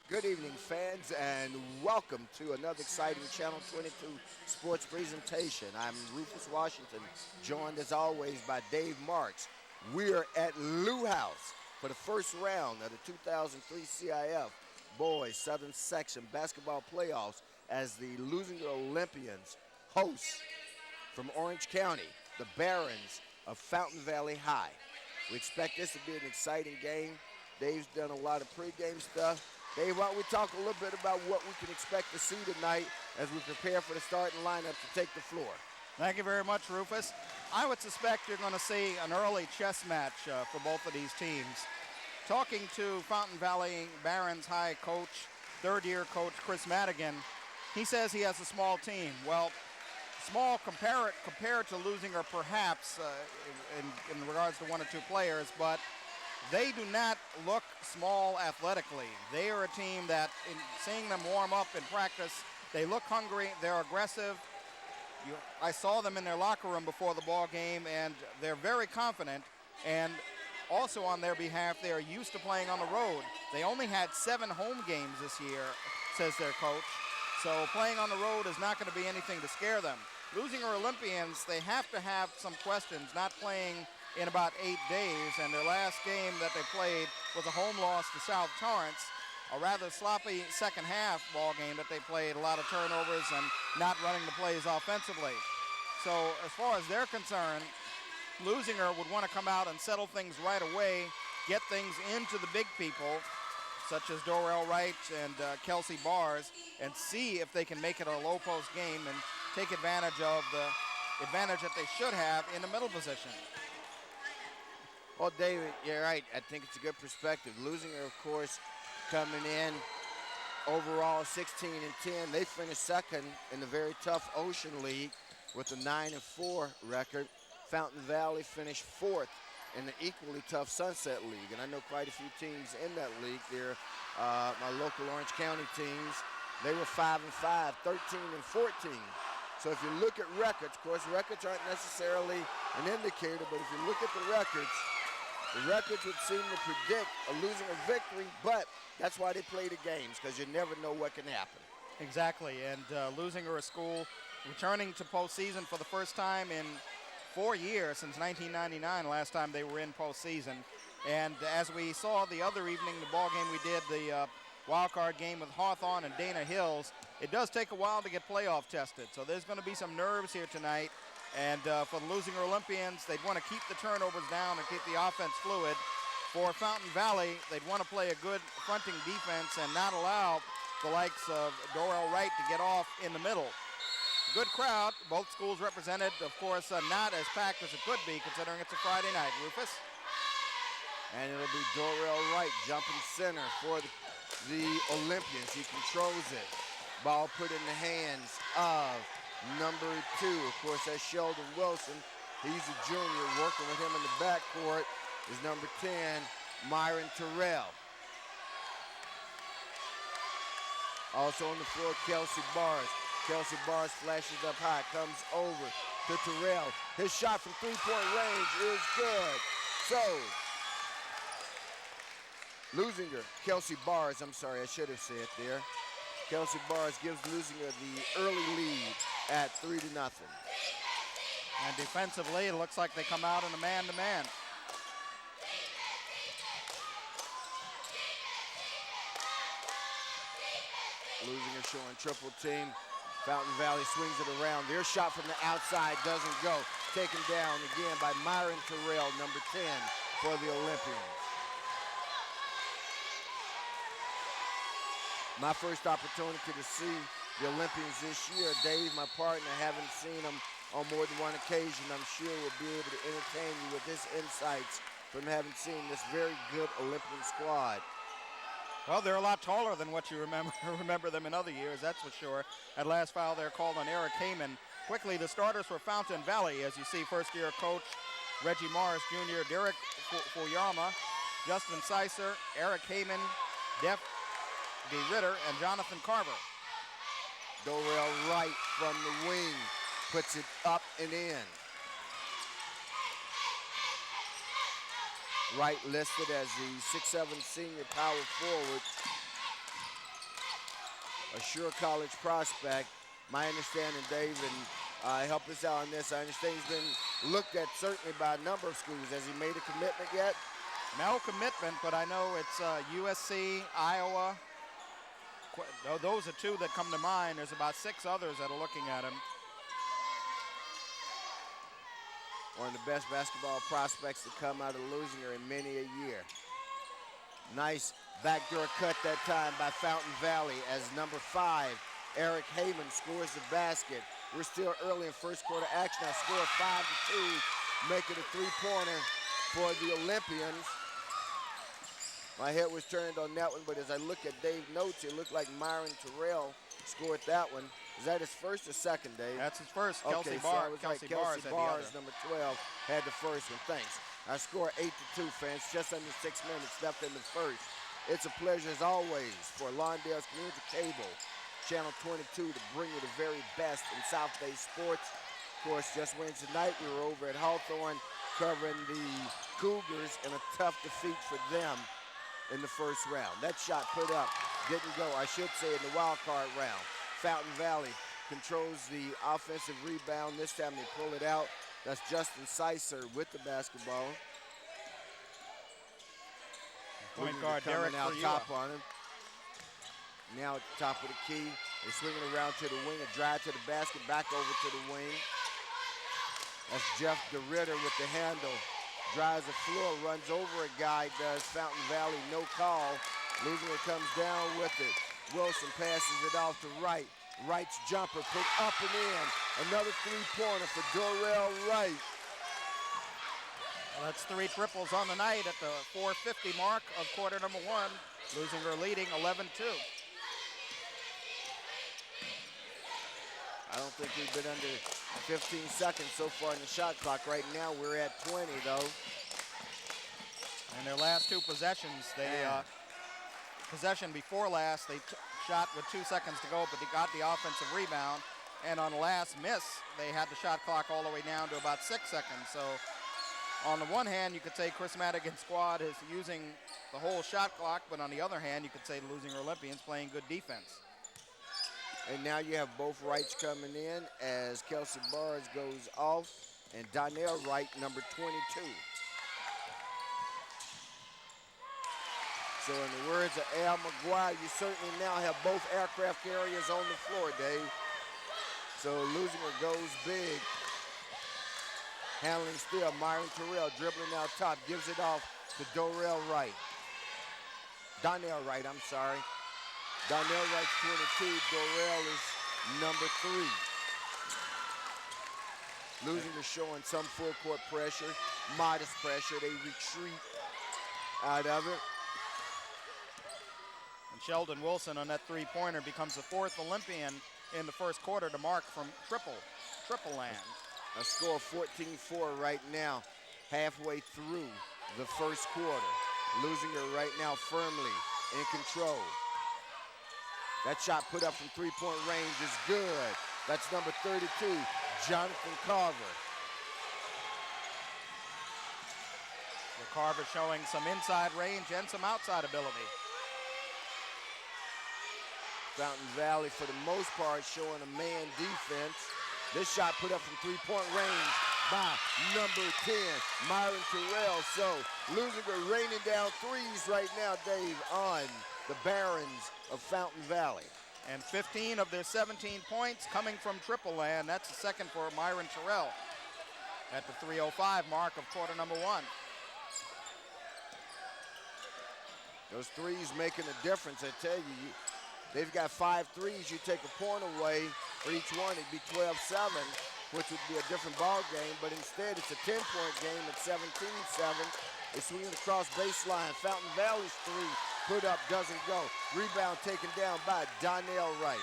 Good evening, fans, and welcome to another exciting Channel 22 sports presentation. I'm Rufus Washington, joined as always by Dave Marks. We're at Lou House for the first round of the 2003 CIF Boys Southern Section Basketball Playoffs as the Leuzinger Olympians host from Orange County, the Barons of Fountain Valley High. We expect this to be an exciting game. Dave's done a lot of pregame stuff. Dave, why don't we talk a little bit about what we can expect to see tonight as we prepare for the starting lineup to take the floor. Thank you very much, Rufus. I would suspect you're going to see an early chess match for both of these teams. Talking to Fountain Valley Barons High coach, third-year coach Chris Madigan, he says he has a small team. Well, small compared to Leuzinger perhaps in regards to one or two players, but they do not look small athletically. They are a team that, in seeing them warm up in practice, they look hungry, they're aggressive. I saw them in their locker room before the ball game, and they're very confident. And also on their behalf, they are used to playing on the road. They only had 7 home games this year, says their coach. So playing on the road is not going to be anything to scare them. Leuzinger Olympians, they have to have some questions, not playing in about 8 days, and their last game that they played was a home loss to South Torrance, a rather sloppy second half ball game that they played, a lot of turnovers and not running the plays offensively. So as far as they're concerned, Leuzinger would want to come out and settle things right away, get things into the big people, such as Dorrell Wright and Kelsey Bars, and see if they can make it a low post game and take advantage of the advantage that they should have in the middle position. Well, David, you're right. I think it's a good perspective. Leuzinger, of course, coming in overall 16-10. They finished second in the very tough Ocean League with a 9-4 record. Fountain Valley finished fourth in the equally tough Sunset League, and I know quite a few teams in that league. They're my local Orange County teams. They were 5-5, 13-14. So if you look at records, of course, records aren't necessarily an indicator, but if you look at the records would seem to predict a losing a victory, but that's why they play the games, because you never know what can happen. Exactly, and Leuzinger, a school returning to postseason for the first time in 4 years, since 1999, last time they were in postseason. And as we saw the other evening, the ball game we did, the wild card game with Hawthorne and Dana Hills, it does take a while to get playoff tested. So there's going to be some nerves here tonight. And for the Leuzinger Olympians, they'd want to keep the turnovers down and keep the offense fluid. For Fountain Valley, they'd want to play a good fronting defense and not allow the likes of Dorrell Wright to get off in the middle. Good crowd, both schools represented, of course, not as packed as it could be considering it's a Friday night. Rufus? And it'll be Dorrell Wright jumping center for the Olympians. He controls it. Ball put in the hands of number 2. Of course, that's Sheldon Wilson. He's a junior. Working with him in the backcourt is number 10, Myron Terrell. Also on the floor, Kelsey Bars. Kelsey Bars flashes up high, comes over to Terrell. His shot from three-point range is good. So, Leuzinger, Kelsey Bars, I'm sorry, I should have said there. Kelsey Bars gives Leuzinger the early lead at 3-0. And defensively, it looks like they come out in a man-to-man. Leuzinger showing triple team. Fountain Valley swings it around. Their shot from the outside doesn't go. Taken down again by Myron Terrell, number 10 for the Olympians. My first opportunity to see the Olympians this year. Dave, my partner, haven't seen them on more than one occasion. I'm sure we'll be able to entertain you with his insights from having seen this very good Olympian squad. Well, they're a lot taller than what you remember them in other years, that's for sure. At last foul, they're called on Eric Heyman. Quickly, the starters for Fountain Valley, as you see, first-year coach Reggie Morris Jr., Derek Fuyama, Justin Sicer, Eric Heyman, Def D. Ritter, and Jonathan Carver. Dorrell Wright from the wing puts it up and in. Wright listed as the 6'7" senior power forward. a sure college prospect. My understanding, Dave, and help us out on this. I understand he's been looked at certainly by a number of schools. Has he made a commitment yet? No commitment, but I know it's USC, Iowa. Those are two that come to mind. There's about 6 others that are looking at him. One of the best basketball prospects to come out of Leuzinger in many a year. Nice backdoor cut that time by Fountain Valley as number 5, Eric Haven, scores the basket. We're still early in first quarter action. Now score 5-2, make it a 3-pointer for the Olympians. My head was turned on that one, but as I look at Dave's notes, it looked like Myron Terrell scored that one. Is that his first or second, Dave? That's his first. Okay, Kelsey Barr, so Kelsey Kelsey Barr's Barrs, number 12, had the first one. Thanks. Our score 8-2, fans. Just under 6 minutes left in the first. It's a pleasure, as always, for Lawndale's Community Cable, Channel 22, to bring you the very best in South Bay sports. Of course, just Wednesday night, we were over at Hawthorne covering the Cougars in a tough defeat for them in the first round. That shot put up didn't go, I should say, in the wild card round. Fountain Valley controls the offensive rebound. This time they pull it out. That's Justin Sicer with the basketball. Point guard Derek out Friula. top on him. Now at the top of the key. They're swinging around to the wing, a drive to the basket, back over to the wing. That's Jeff DeRitter with the handle. Drives the floor, runs over a guy, does Fountain Valley, no call. Leuzinger comes down with it. Wilson passes it off to Wright. Wright's jumper put up and in. Another 3-pointer for Dorrell Wright. Well, that's 3 triples on the night at the 4:50 mark of quarter number 1. Leuzinger leading 11-2. I don't think we've been under 15 seconds so far in the shot clock. Right now we're at 20 though. And their last 2 possessions, possession before last, they shot with 2 seconds to go, but they got the offensive rebound. And on the last miss, they had the shot clock all the way down to about 6 seconds. So on the one hand, you could say Chris Madigan's squad is using the whole shot clock, but on the other hand, you could say the Leuzinger Olympians playing good defense. And now you have both Wrights coming in as Kelsey Barrs goes off and Donnell Wright, number 22. So in the words of Al McGuire, you certainly now have both aircraft carriers on the floor, Dave. So Leuzinger goes big. Handling still, Myron Terrell dribbling out top, gives it off to Dorrell Wright. Donnell Wright, I'm sorry. Donnell Wright's 22, Dorrell is number 3. Leuzinger showing some full court pressure, modest pressure. They retreat out of it. And Sheldon Wilson on that 3-pointer becomes the 4th Olympian in the first quarter to mark from triple land. A score of 14-4 right now, halfway through the first quarter. Leuzinger right now firmly in control. That shot put up from 3-point range is good. That's number 32, Jonathan Carver. Carver showing some inside range and some outside ability. Fountain Valley, for the most part, showing a man defense. This shot put up from 3-point range by number 10, Myron Terrell. So Leuzinger raining down threes right now, Dave, on the Barons of Fountain Valley. And 15 of their 17 points coming from triple land. That's the second for Myron Terrell at the 3:05 mark of quarter number 1. Those threes making a difference, I tell you. They've got 5 threes. You take a point away for each one, it'd be 12-7, which would be a different ball game, but instead it's a 10-point game at 17-7. They swing it across baseline. Fountain Valley's 3 put up, doesn't go. Rebound taken down by Donnell Wright.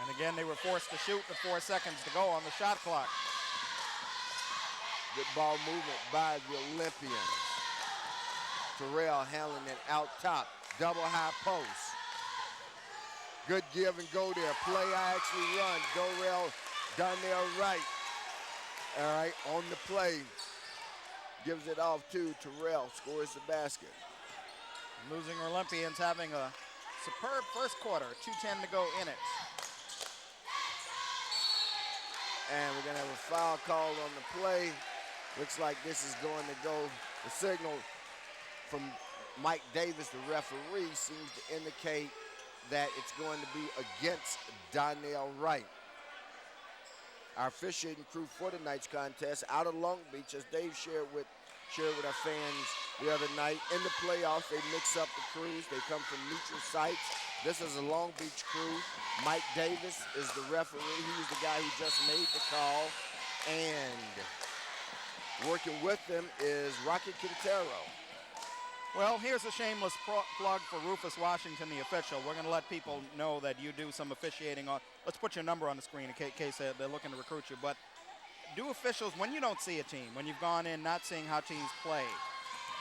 And again, they were forced to shoot with 4 seconds to go on the shot clock. Good ball movement by the Olympians. Terrell handling it out top. Double high post. Good give and go there. Play actually run. Donnell Wright. All right, on the play. Gives it off to Terrell. Scores the basket. Leuzinger Olympians having a superb first quarter, 2:10 to go in it. And we're going to have a foul call on the play. Looks like this is going to go. The signal from Mike Davis, the referee, seems to indicate that it's going to be against Donnell Wright. Our officiating crew for tonight's contest out of Long Beach, as Dave shared with our fans the other night. In the playoffs, they mix up the crews. They come from neutral sites. This is a Long Beach crew. Mike Davis is the referee. He was the guy who just made the call. And working with them is Rocky Quintero. Well, here's a shameless plug for Rufus Washington, the official. We're going to let people know that you do some officiating on. Let's put your number on the screen in case they're looking to recruit you. But do officials, when you don't see a team, when you've gone in not seeing how teams play,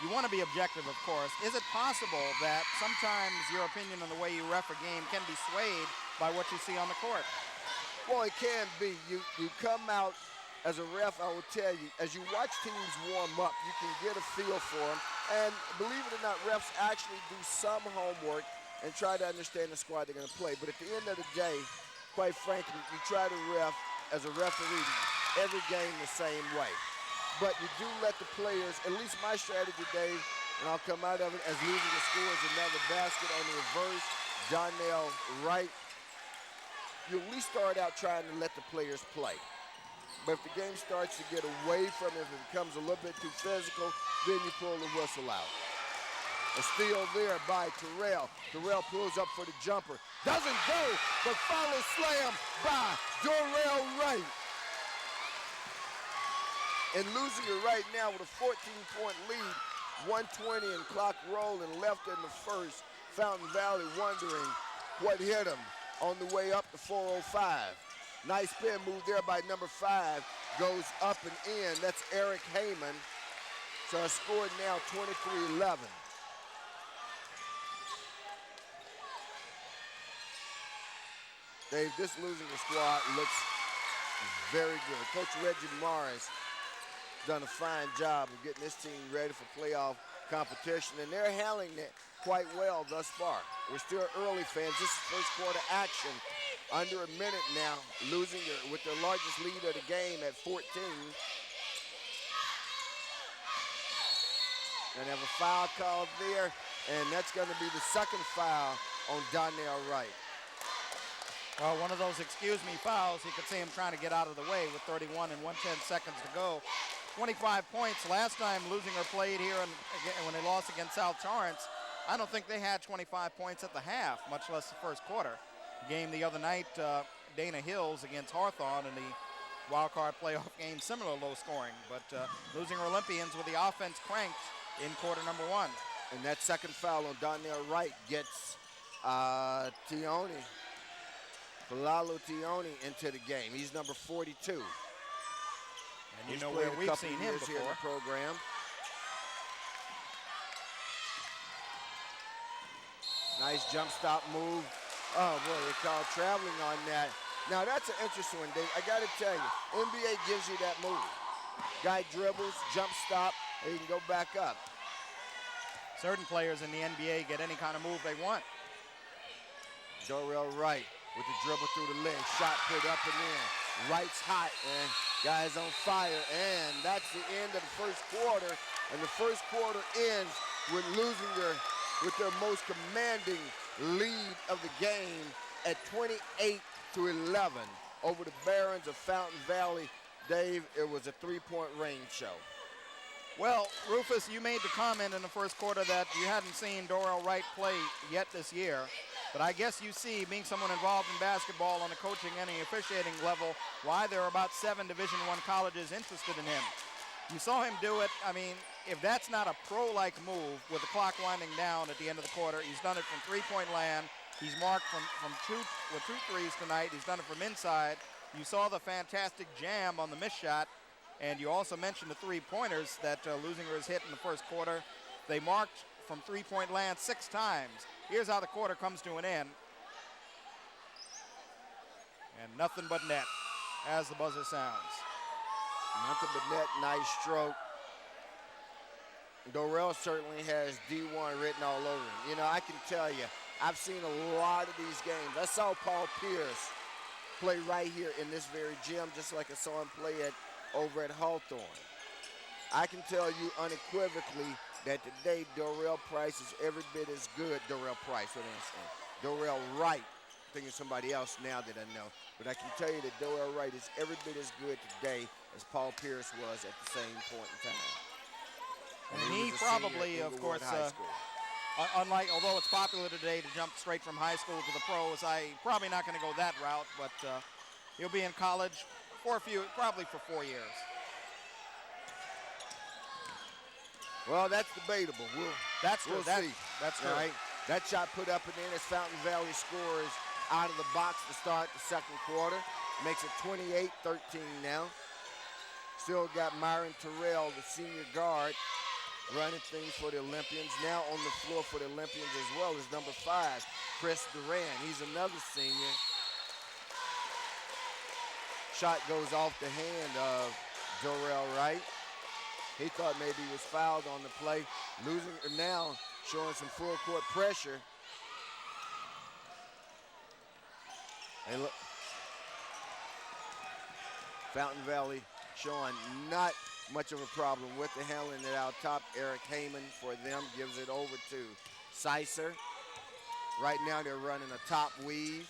you want to be objective, of course. Is it possible that sometimes your opinion on the way you ref a game can be swayed by what you see on the court? Well, it can be. You come out as a ref, I will tell you, as you watch teams warm up, you can get a feel for them. And believe it or not, refs actually do some homework and try to understand the squad they're going to play. But at the end of the day, quite frankly, you try to ref as a referee every game the same way. But you do let the players, at least my strategy, Dave, and I'll come out of it as Leuzinger scores another basket on the reverse, Donnell Wright. You at least start out trying to let the players play. But if the game starts to get away from it, if it becomes a little bit too physical, then you pull the whistle out. A steal there by Terrell. Terrell pulls up for the jumper. Doesn't go, but follow slam by Dorrell Wright. And Leuzinger right now with a 14-point lead, 1:20 and clock rolling left in the first. Fountain Valley wondering what hit him on the way up to 405. Nice spin move there by number 5. Goes up and in. That's Eric Heyman. So a score now 23-11. Dave, this Leuzinger squad looks very good. Coach Reggie Morris done a fine job of getting this team ready for playoff competition, and they're handling it quite well thus far. We're still early, fans. This is first quarter action. Under a minute now. Leuzinger with their largest lead of the game at 14. Gonna have a foul call there, and that's gonna be the second foul on Donnell Wright. Well, one of those excuse me fouls. You could see him trying to get out of the way with 31 and 1/10 seconds to go. 25 points. Last time Leuzinger played here and when they lost against South Torrance, I don't think they had 25 points at the half, much less the first quarter. Game the other night, Dana Hills against Hawthorne in the wild card playoff game, similar low scoring. But Leuzinger Olympians with the offense cranked in quarter number 1. And that second foul on Donnell Wright gets Tione, Palalo Tione into the game. He's number 42. And you know where we've seen him before. Here in the program. Nice jump stop move. Oh, boy, they called traveling on that. Now, that's an interesting one, Dave. I got to tell you, NBA gives you that move. Guy dribbles, jump stop, and he can go back up. Certain players in the NBA get any kind of move they want. Dorrell Wright with the dribble through the leg. Shot put up and in. Wright's hot, and guy's on fire. And that's the end of the first quarter. And the first quarter ends with Leuzinger with their most commanding lead of the game at 28-11 over the Barons of Fountain Valley. Dave, it was a 3-point rain show. Well, Rufus, you made the comment in the first quarter that you hadn't seen Dorrell Wright play yet this year. But I guess you see, being someone involved in basketball on the coaching and the officiating level, why there are about 7 Division I colleges interested in him. You saw him do it. I mean, if that's not a pro-like move with the clock winding down at the end of the quarter, he's done it from three-point land. He's marked with two threes tonight. He's done it from inside. You saw the fantastic jam on the missed shot, and you also mentioned the three-pointers that Leuzinger has hit in the first quarter. They marked from three-point land 6 times. Here's how the quarter comes to an end. And nothing but net as the buzzer sounds. Nothing but net, nice stroke. Dorrell certainly has D1 written all over him. You know, I can tell you, I've seen a lot of these games. I saw Paul Pierce play right here in this very gym, just like I saw him play over at Hawthorne. I can tell you unequivocally that today Dorrell Price is every bit as good. Dorrell Price, what am I saying? Dorrell Wright. Thinking of somebody else now that I know. But I can tell you that Dorrell Wright is every bit as good today as Paul Pierce was at the same point in time. And he probably, of course, unlike, although it's popular today to jump straight from high school to the pros, probably not going to go that route, but he'll be in college for probably for 4 years. Well, that's debatable. We'll see. That's true. All right. That shot put up and in as Fountain Valley scores out of the box to start the second quarter. Makes it 28-13 now. Still got Myron Terrell, the senior guard, running things for the Olympians. Now on the floor for the Olympians as well is number 5, Chris Duran. He's another senior. Shot goes off the hand of Dorrell Wright. He thought maybe he was fouled on the play. Leuzinger now showing some full court pressure. And look, Fountain Valley showing not much of a problem with the handling it out top. Eric Heyman for them gives it over to Sicer. Right now they're running a top weave.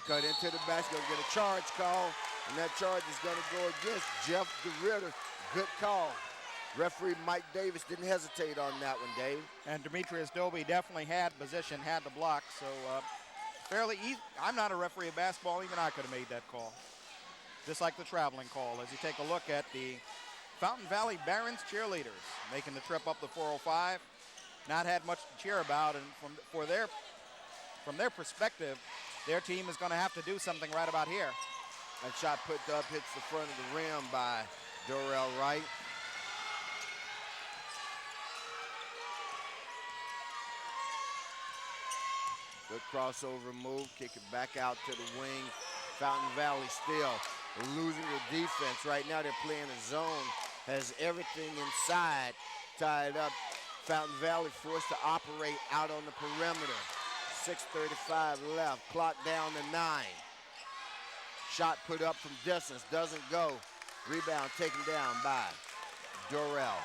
Cut into the basket, get a charge call, and that charge is going to go against Jeff DeRitter. Good call. Referee Mike Davis didn't hesitate on that one, Dave. And Demetrius Dobie definitely had position, had the block, so fairly easy. I'm not a referee of basketball. Even I could have made that call. Just like the traveling call, as you take a look at the Fountain Valley Barons cheerleaders making the trip up the 405. Not had much to cheer about, and from their perspective, their team is going to have to do something right about here. That shot put up hits the front of the rim by Dorrell Wright. Good crossover move, kick it back out to the wing. Fountain Valley still losing the defense. Right now they're playing a zone, has everything inside tied up. Fountain Valley forced to operate out on the perimeter. 6:35 left, clock down to 9. Shot put up from distance, doesn't go. Rebound taken down by Dorrell.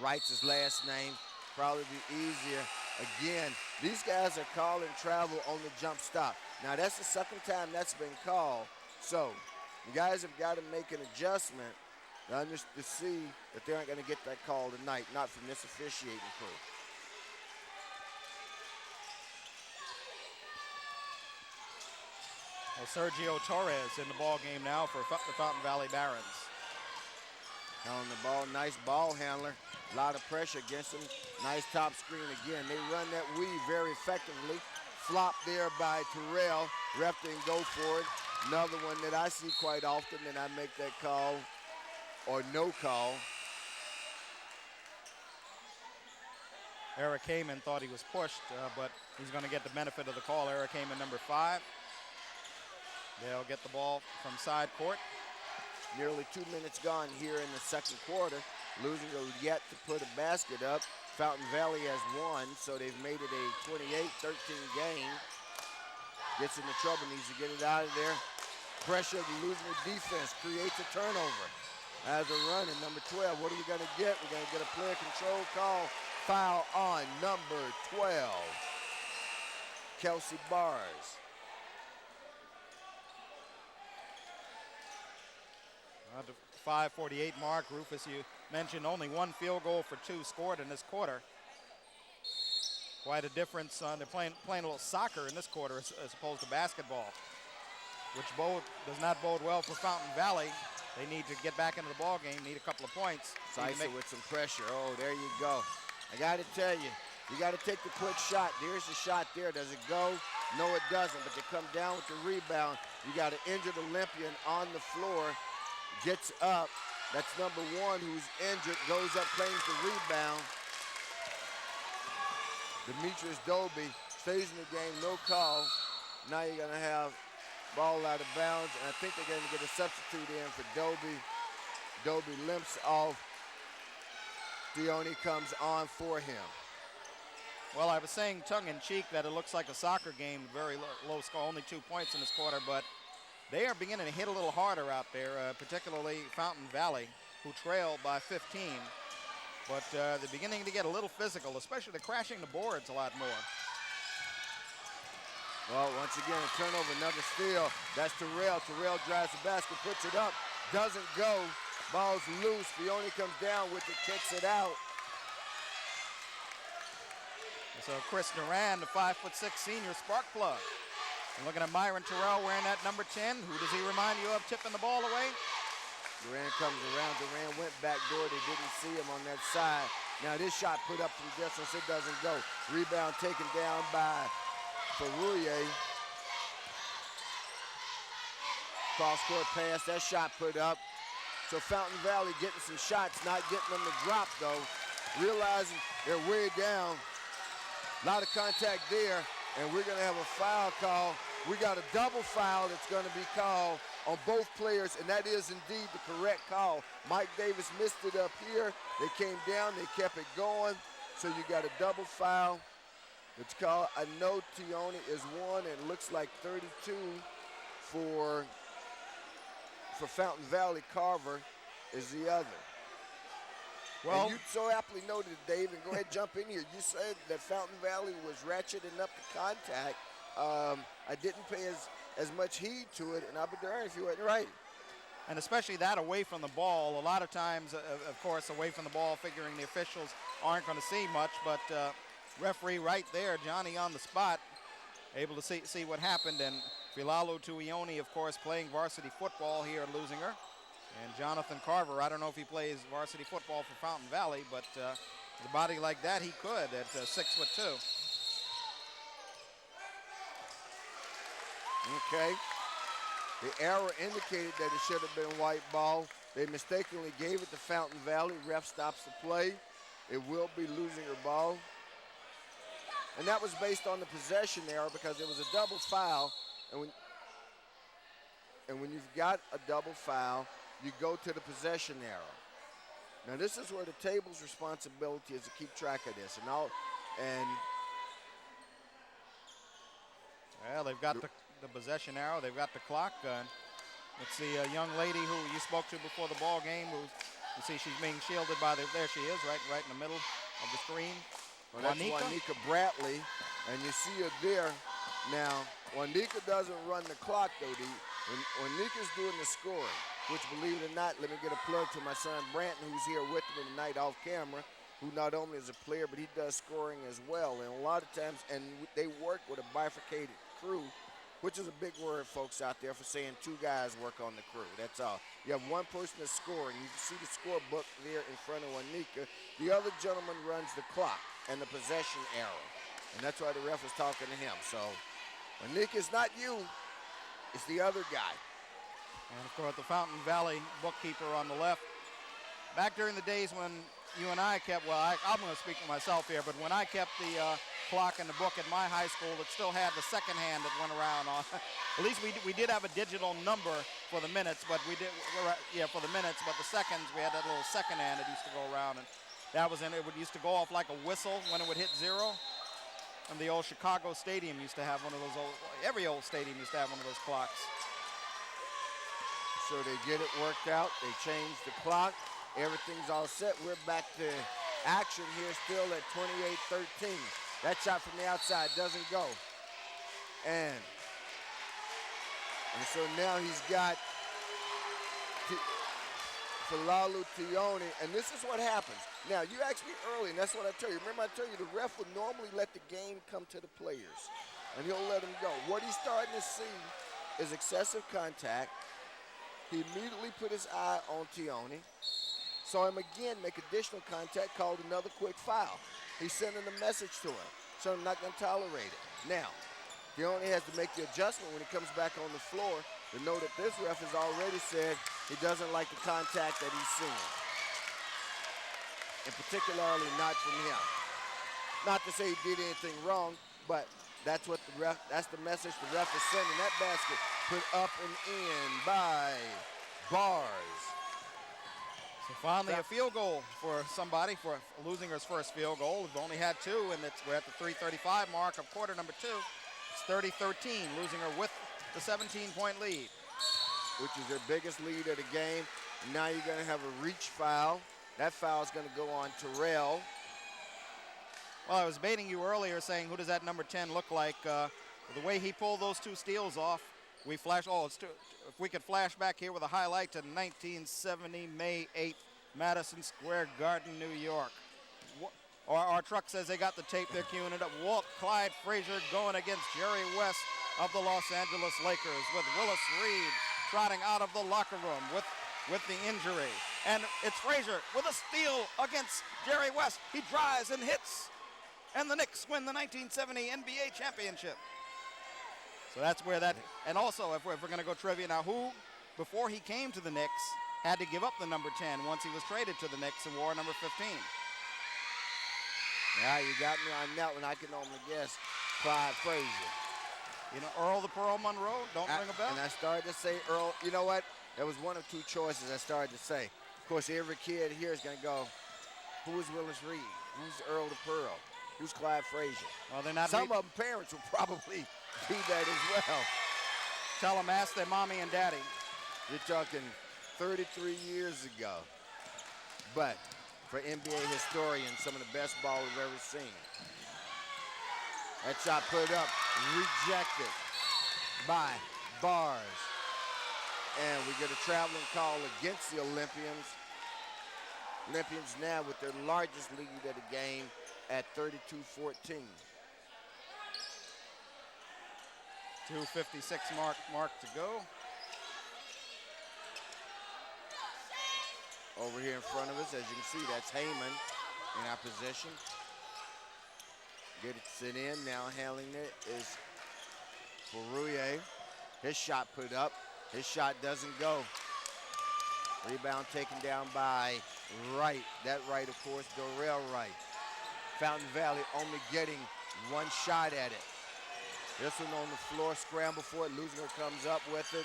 Writes his last name, probably be easier. Again, these guys are calling travel on the jump stop. Now that's the second time that's been called. So the guys have got to make an adjustment to see that they aren't going to get that call tonight, not from this officiating crew. Well, Sergio Torres in the ball game now for the Fountain Valley Barons. On the ball, nice ball handler. A lot of pressure against him. Nice top screen again. They run that weave very effectively. Flop there by Terrell. Ref didn't go for it. Another one that I see quite often, and I make that call or no call. Eric Heyman thought he was pushed, but he's going to get the benefit of the call. Eric Heyman, number 5. They'll get the ball from side court. Nearly 2 minutes gone here in the second quarter. Leuzinger yet to put a basket up. Fountain Valley has won, so they've made it a 28-13 game. Gets into trouble, needs to get it out of there. Pressure of the Leuzinger defense creates a turnover. As a run in number 12, what are we going to get? We're going to get a player control call. Foul on number 12, Kelsey Bars. The 5:48 mark. Rufus, you mentioned only 1 field goal for 2 scored in this quarter. Quite a difference. They're playing a little soccer in this quarter as opposed to basketball, which does not bode well for Fountain Valley. They need to get back into the ball game, need a couple of points. Sicer with some pressure. Oh, there you go. I got to tell you, you got to take the quick shot. There's the shot there. Does it go? No, it doesn't, but they come down with the rebound. You got an injured Olympian on the floor. Gets up. That's number 1 who's injured. Goes up, claims the rebound. Demetrius Dobie stays in the game, no call. Now you're going to have ball out of bounds, and I think they're going to get a substitute in for Dobie. Dobie limps off. Dione comes on for him. Well, I was saying tongue-in-cheek that it looks like a soccer game, very low score, only 2 points in this quarter, but they are beginning to hit a little harder out there, particularly Fountain Valley, who trail by 15. But they're beginning to get a little physical, especially they're crashing the boards a lot more. Well, once again, a turnover, another steal. That's Terrell. Terrell drives the basket, puts it up, doesn't go. Ball's loose. Fione comes down with it, kicks it out. So Chris Duran, the 5'6" senior spark plug. And looking at Myron Terrell wearing that number 10. Who does he remind you of tipping the ball away? Duran comes around. Duran went back door. They didn't see him on that side. Now this shot put up from distance. It doesn't go. Rebound taken down by Febraury. Cross-court pass. That shot put up. So Fountain Valley getting some shots, not getting them to drop though. Realizing they're way down. A lot of contact there, and we're going to have a foul call. We got a double foul that's going to be called on both players, and that is indeed the correct call. Mike Davis missed it up here. They came down, they kept it going. So you got a double foul. It's called. I know Tione is one, and it looks like 32 for Fountain Valley. Carver is the other. Well, and you so aptly noted, Dave, and go ahead jump in here. You said that Fountain Valley was ratcheting up the contact. I didn't pay as much heed to it, and I'll be darned if you wasn't right. And especially that away from the ball. A lot of times, of course, away from the ball, figuring the officials aren't going to see much, but referee right there, Johnny on the spot, able to see what happened. And Filalo Tuione, of course, playing varsity football here at Leuzinger. And Jonathan Carver, I don't know if he plays varsity football for Fountain Valley, but with a body like that, he could at 6'2". Okay. The error indicated that it should have been white ball. They mistakenly gave it to Fountain Valley. Ref stops the play. It will be Leuzinger ball. And that was based on the possession error because it was a double foul. And when you've got a double foul, you go to the possession arrow. Now this is where the table's responsibility is to keep track of this. Well, they've got the possession arrow. They've got the clock gun. Let's see a young lady who you spoke to before the ball game. You see she's being shielded by there she is, right in the middle of the screen. Well, that's Juanica Bradley, and you see her there. Now, Juanica doesn't run the clock though. Juanica's doing the scoring. Which, believe it or not, let me get a plug to my son Branton, who's here with me tonight off camera, who not only is a player, but he does scoring as well. And a lot of times, and they work with a bifurcated crew, which is a big word, folks out there, for saying two guys work on the crew. That's all. You have one person that's scoring. You can see the scorebook there in front of Juanica. The other gentleman runs the clock and the possession arrow. And that's why the ref is talking to him. So, Juanica's not you. It's the other guy. And, of course, the Fountain Valley bookkeeper on the left. Back during the days when you and I kept, well, I'm going to speak for myself here, but when I kept the clock and the book at my high school, it still had the second hand that went around on. At least we did have a digital number for the minutes, but for the minutes, but the seconds, we had that little second hand that used to go around, and that was it used to go off like a whistle when it would hit zero. And the old Chicago Stadium used to have one of those every old stadium used to have one of those clocks. So they get it worked out. They change the clock. Everything's all set. We're back to action here still at 28-13. That shot from the outside doesn't go. And so now he's got Falalu Tione, and this is what happens. Now, you asked me early, and that's what I tell you. Remember I told you the ref would normally let the game come to the players, and he'll let them go. What he's starting to see is excessive contact. He immediately put his eye on Tione. Saw him again make additional contact, called another quick foul. He's sending a message to him, so I'm not going to tolerate it. Now, Tione has to make the adjustment when he comes back on the floor to know that this ref has already said he doesn't like the contact that he's seeing, and particularly not from him. Not to say he did anything wrong, but that's the message the ref is sending. That basket put up and in by Bars. So So finally a field goal for somebody, for Leuzinger's first field goal. We've only had two, and we're at the 3:35 mark of quarter number 2. It's 30-13, Leuzinger with the 17-point lead. Which is their biggest lead of the game. Now you're going to have a reach foul. That foul is going to go on Terrell. Well, I was baiting you earlier saying, who does that number 10 look like? The way he pulled those two steals off, we flash. If we could flash back here with a highlight to 1970, May 8th, Madison Square Garden, New York. Our truck says they got the tape, they're queuing it up. Walt Clyde Frazier going against Jerry West of the Los Angeles Lakers, with Willis Reed trotting out of the locker room with the injury. And it's Frazier with a steal against Jerry West. He drives and hits. And the Knicks win the 1970 NBA championship. So that's where that, and also if we're going to go trivia now, who, before he came to the Knicks, had to give up the number 10 once he was traded to the Knicks and wore number 15? Yeah, you got me on that one. I can only guess Clyde Frazier. You know, Earl the Pearl Monroe, don't ring a bell? And I started to say Earl, you know what? There was one of two choices I started to say. Of course, every kid here is going to go, who is Willis Reed? Who's Earl the Pearl? Who's Clyde Frazier? Well, they're not. Some of them parents will probably be that as well. Tell them, ask their mommy and daddy. You're talking 33 years ago. But for NBA historians, some of the best ball we've ever seen. That shot put up, rejected by Bars. And we get a traveling call against the Olympians. Olympians now with their largest lead of the game at 32-14. 2:56 mark to go. Over here in front of us, as you can see, that's Heyman in our position. Gets it in, now handling it is Febraury. His shot put up, his shot doesn't go. Rebound taken down by Wright. That Wright, of course, Dorrell Wright. Fountain Valley only getting one shot at it. This one on the floor, scramble for it. Leuzinger comes up with it.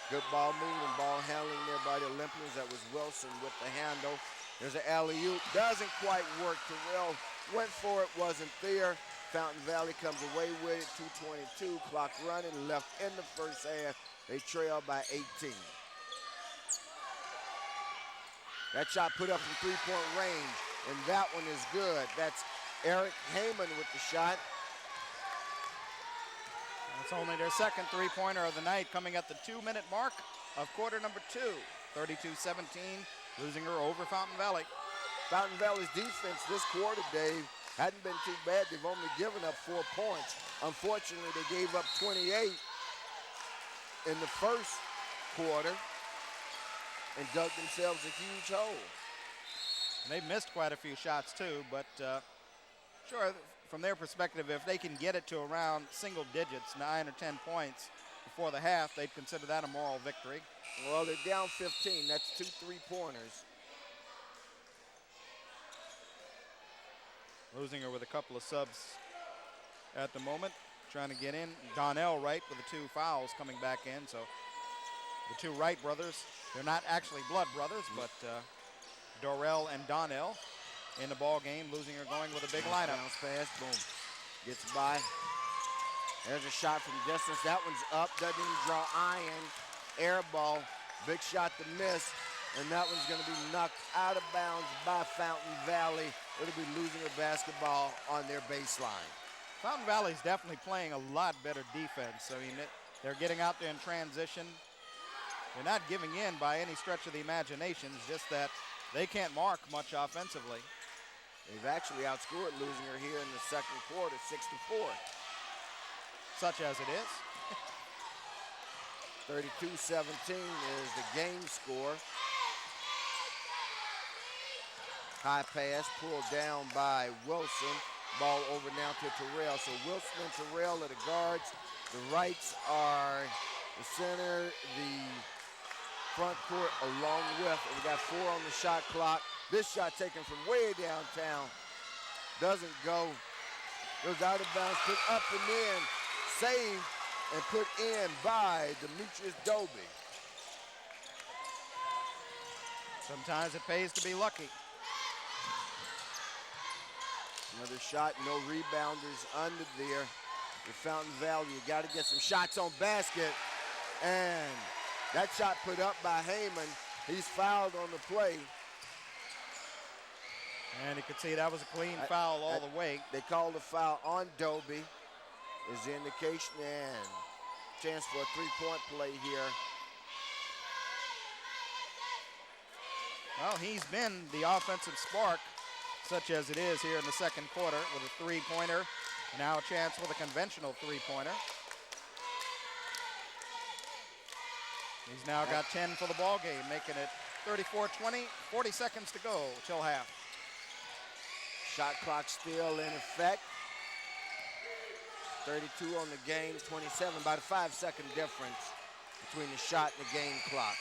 Good ball movement and ball handling there by the Olympians. That was Wilson with the handle. There's an alley-oop. Doesn't quite work. Terrell went for it, wasn't there. Fountain Valley comes away with it. 2:22, clock running, left in the first half. They trail by 18. That shot put up from three-point range, and that one is good. That's Eric Heyman with the shot. It's only their second three-pointer of the night, coming at the 2-minute mark of quarter number 2. 32-17, Leuzinger over Fountain Valley. Fountain Valley's defense this quarter, Dave, hadn't been too bad. They've only given up 4 points. Unfortunately, they gave up 28 in the first quarter and dug themselves a huge hole. They missed quite a few shots too, but sure, from their perspective, if they can get it to around single digits, 9 or 10 points before the half, they'd consider that a moral victory. Well, they're down 15. That's 2 3-pointers. Leuzinger with a couple of subs at the moment, trying to get in. Donnell Wright with the 2 fouls coming back in. So the 2 Wright brothers, they're not actually blood brothers, but Dorrell and Donnell in the ball game. Leuzinger going with a big lineup. Bounce pass, boom. Gets by. There's a shot from distance. That one's up, doesn't even draw iron. Air ball, big shot to miss. And that one's going to be knocked out of bounds by Fountain Valley. It'll be Leuzinger basketball on their baseline. Fountain Valley's definitely playing a lot better defense. I mean, they're getting out there in transition. They're not giving in by any stretch of the imagination. It's just that they can't mark much offensively. They've actually outscored Leuzinger here in the second quarter, 6-4. Such as it is. 32-17 is the game score. High pass pulled down by Wilson. Ball over now to Terrell. So Wilson and Terrell are the guards. The Wrights are the center, the front court along with, and we got 4 on the shot clock. This shot taken from way downtown. Doesn't go. Goes out of bounds, put up and in. Saved and put in by Demetrius Dobie. Sometimes it pays to be lucky. Another shot, no rebounders under there. For Fountain Valley, you got to get some shots on basket. And that shot put up by Heyman. He's fouled on the play. And you could see that was a clean foul all the way. They called a foul on Dobie. Is the indication, and chance for a three-point play here. Well, he's been the offensive spark, such as it is here in the second quarter, with a three-pointer. Now a chance with a conventional three-pointer. He's now got 10 for the ball game, making it 34-20, 40 seconds to go till half. Shot clock still in effect. 32 on the game, 27, about a 5-second difference between the shot and the game clock.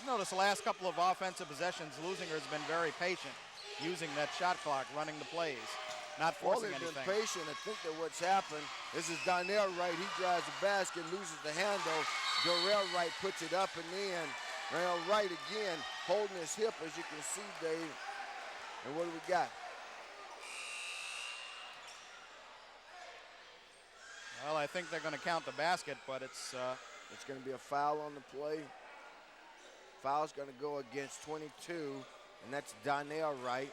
Notice the last couple of offensive possessions, Leuzinger has been very patient, using that shot clock, running the plays, not forcing anything. They've been patient. I think that what's happened, this is Donnell Wright. He drives the basket, loses the handle. Darrell Wright puts it up and in. Darrell Wright again holding his hip, as you can see, Dave. And what do we got? Well, I think they're going to count the basket, but it's going to be a foul on the play. Foul's going to go against 22, and that's Donnell Wright.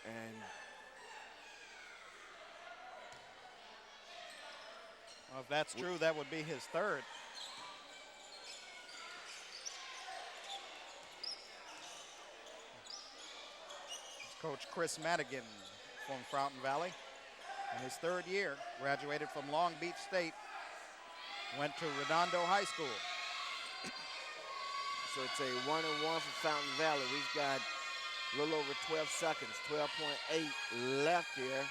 And well, if that's true, that would be his third. It's Coach Chris Madigan from Fountain Valley. In his third year, graduated from Long Beach State, went to Redondo High School. So it's a 1-1 for Fountain Valley. We've got a little over 12 seconds, 12.8 left here.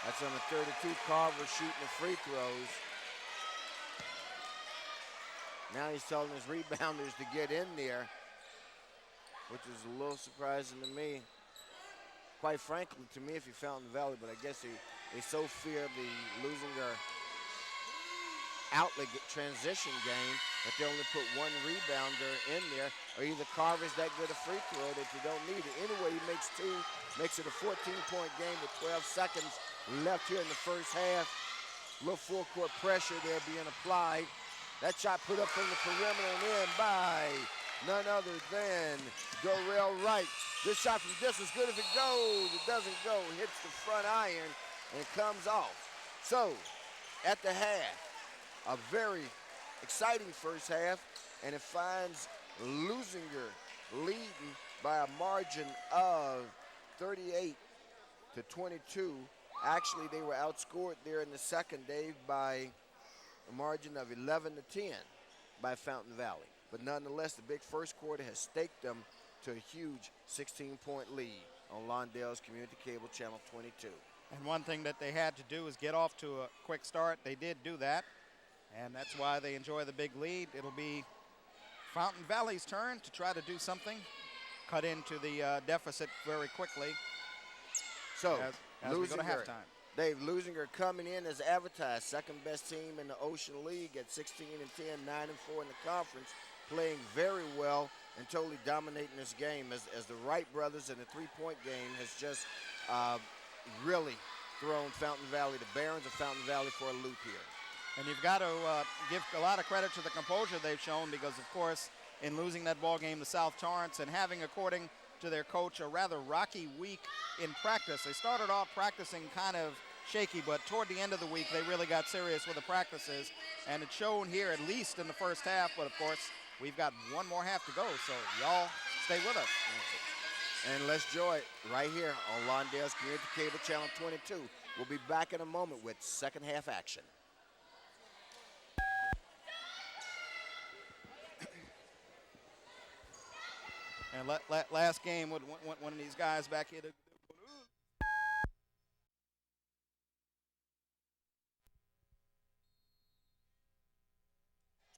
That's number 32, Carver, shooting the free throws. Now he's telling his rebounders to get in there, which is a little surprising to me. Quite frankly, to me, if you're Fountain Valley, but I guess they so fear the Leuzinger outlet transition game that they only put one rebounder in there, or either Carver's that good a free throw that you don't need it. Anyway, he makes two, makes it a 14-point game with 12 seconds left here in the first half. A little full court pressure there being applied. That shot put up from the perimeter and in by none other than Darrell Wright. This shot from distance, good if it goes. It doesn't go. Hits the front iron and comes off. So, at the half, a very exciting first half, and it finds Leuzinger leading by a margin of 38-22. Actually, they were outscored there in the second, Dave, by a margin of 11-10 by Fountain Valley. But nonetheless, the big first quarter has staked them to a huge 16-point lead on Lawndale's Community Cable Channel 22. And one thing that they had to do is get off to a quick start. They did do that, and that's why they enjoy the big lead. It'll be Fountain Valley's turn to try to do something, cut into the deficit very quickly. So, as we go to halftime. Dave, Leuzinger coming in as advertised, second best team in the Ocean League at 16-10, 9-4 in the conference, playing very well and totally dominating this game as the Wright brothers in the three-point game has just really thrown Fountain Valley, the Barons of Fountain Valley, for a loop here. And you've got to give a lot of credit to the composure they've shown because, of course, in losing that ball game to South Torrance and having, according to their coach, a rather rocky week in practice. They started off practicing kind of shaky, but toward the end of the week, they really got serious with the practices, and it's shown here at least in the first half, but of course, we've got one more half to go, so y'all stay with us. And let's enjoy it right here on Lawndale's Community Cable Channel 22. We'll be back in a moment with second half action. And last game, with one of these guys back here.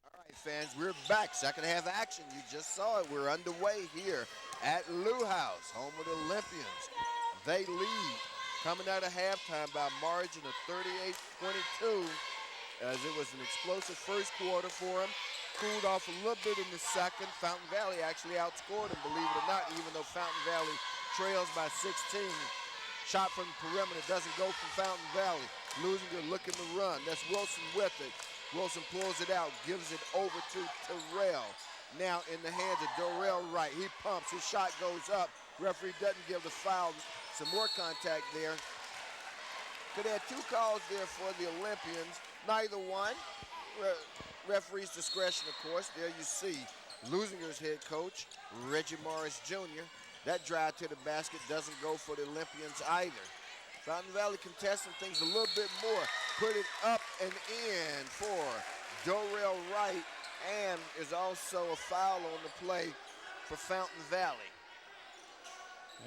All right, fans, we're back. Second half action. You just saw it. We're underway here at Lou House, home of the Olympians. They lead coming out of halftime by a margin of 38-22. as it was an explosive first quarter for him. Cooled off a little bit in the second. Fountain Valley actually outscored him, believe it or not, even though Fountain Valley trails by 16. Shot from the perimeter doesn't go from Fountain Valley. Leuzinger looking to run. That's Wilson with it. Wilson pulls it out, gives it over to Terrell. Now in the hands of Dorrell Wright. He pumps, his shot goes up. Referee doesn't give the foul. Some more contact there. Could have had 2 calls there for the Olympians. Neither one. Referee's discretion, of course. There you see Leuzinger's head coach, Reggie Morris Jr. That drive to the basket doesn't go for the Olympians either. Fountain Valley contesting things a little bit more. Put it up and in for Dorrell Wright. And there's also a foul on the play for Fountain Valley.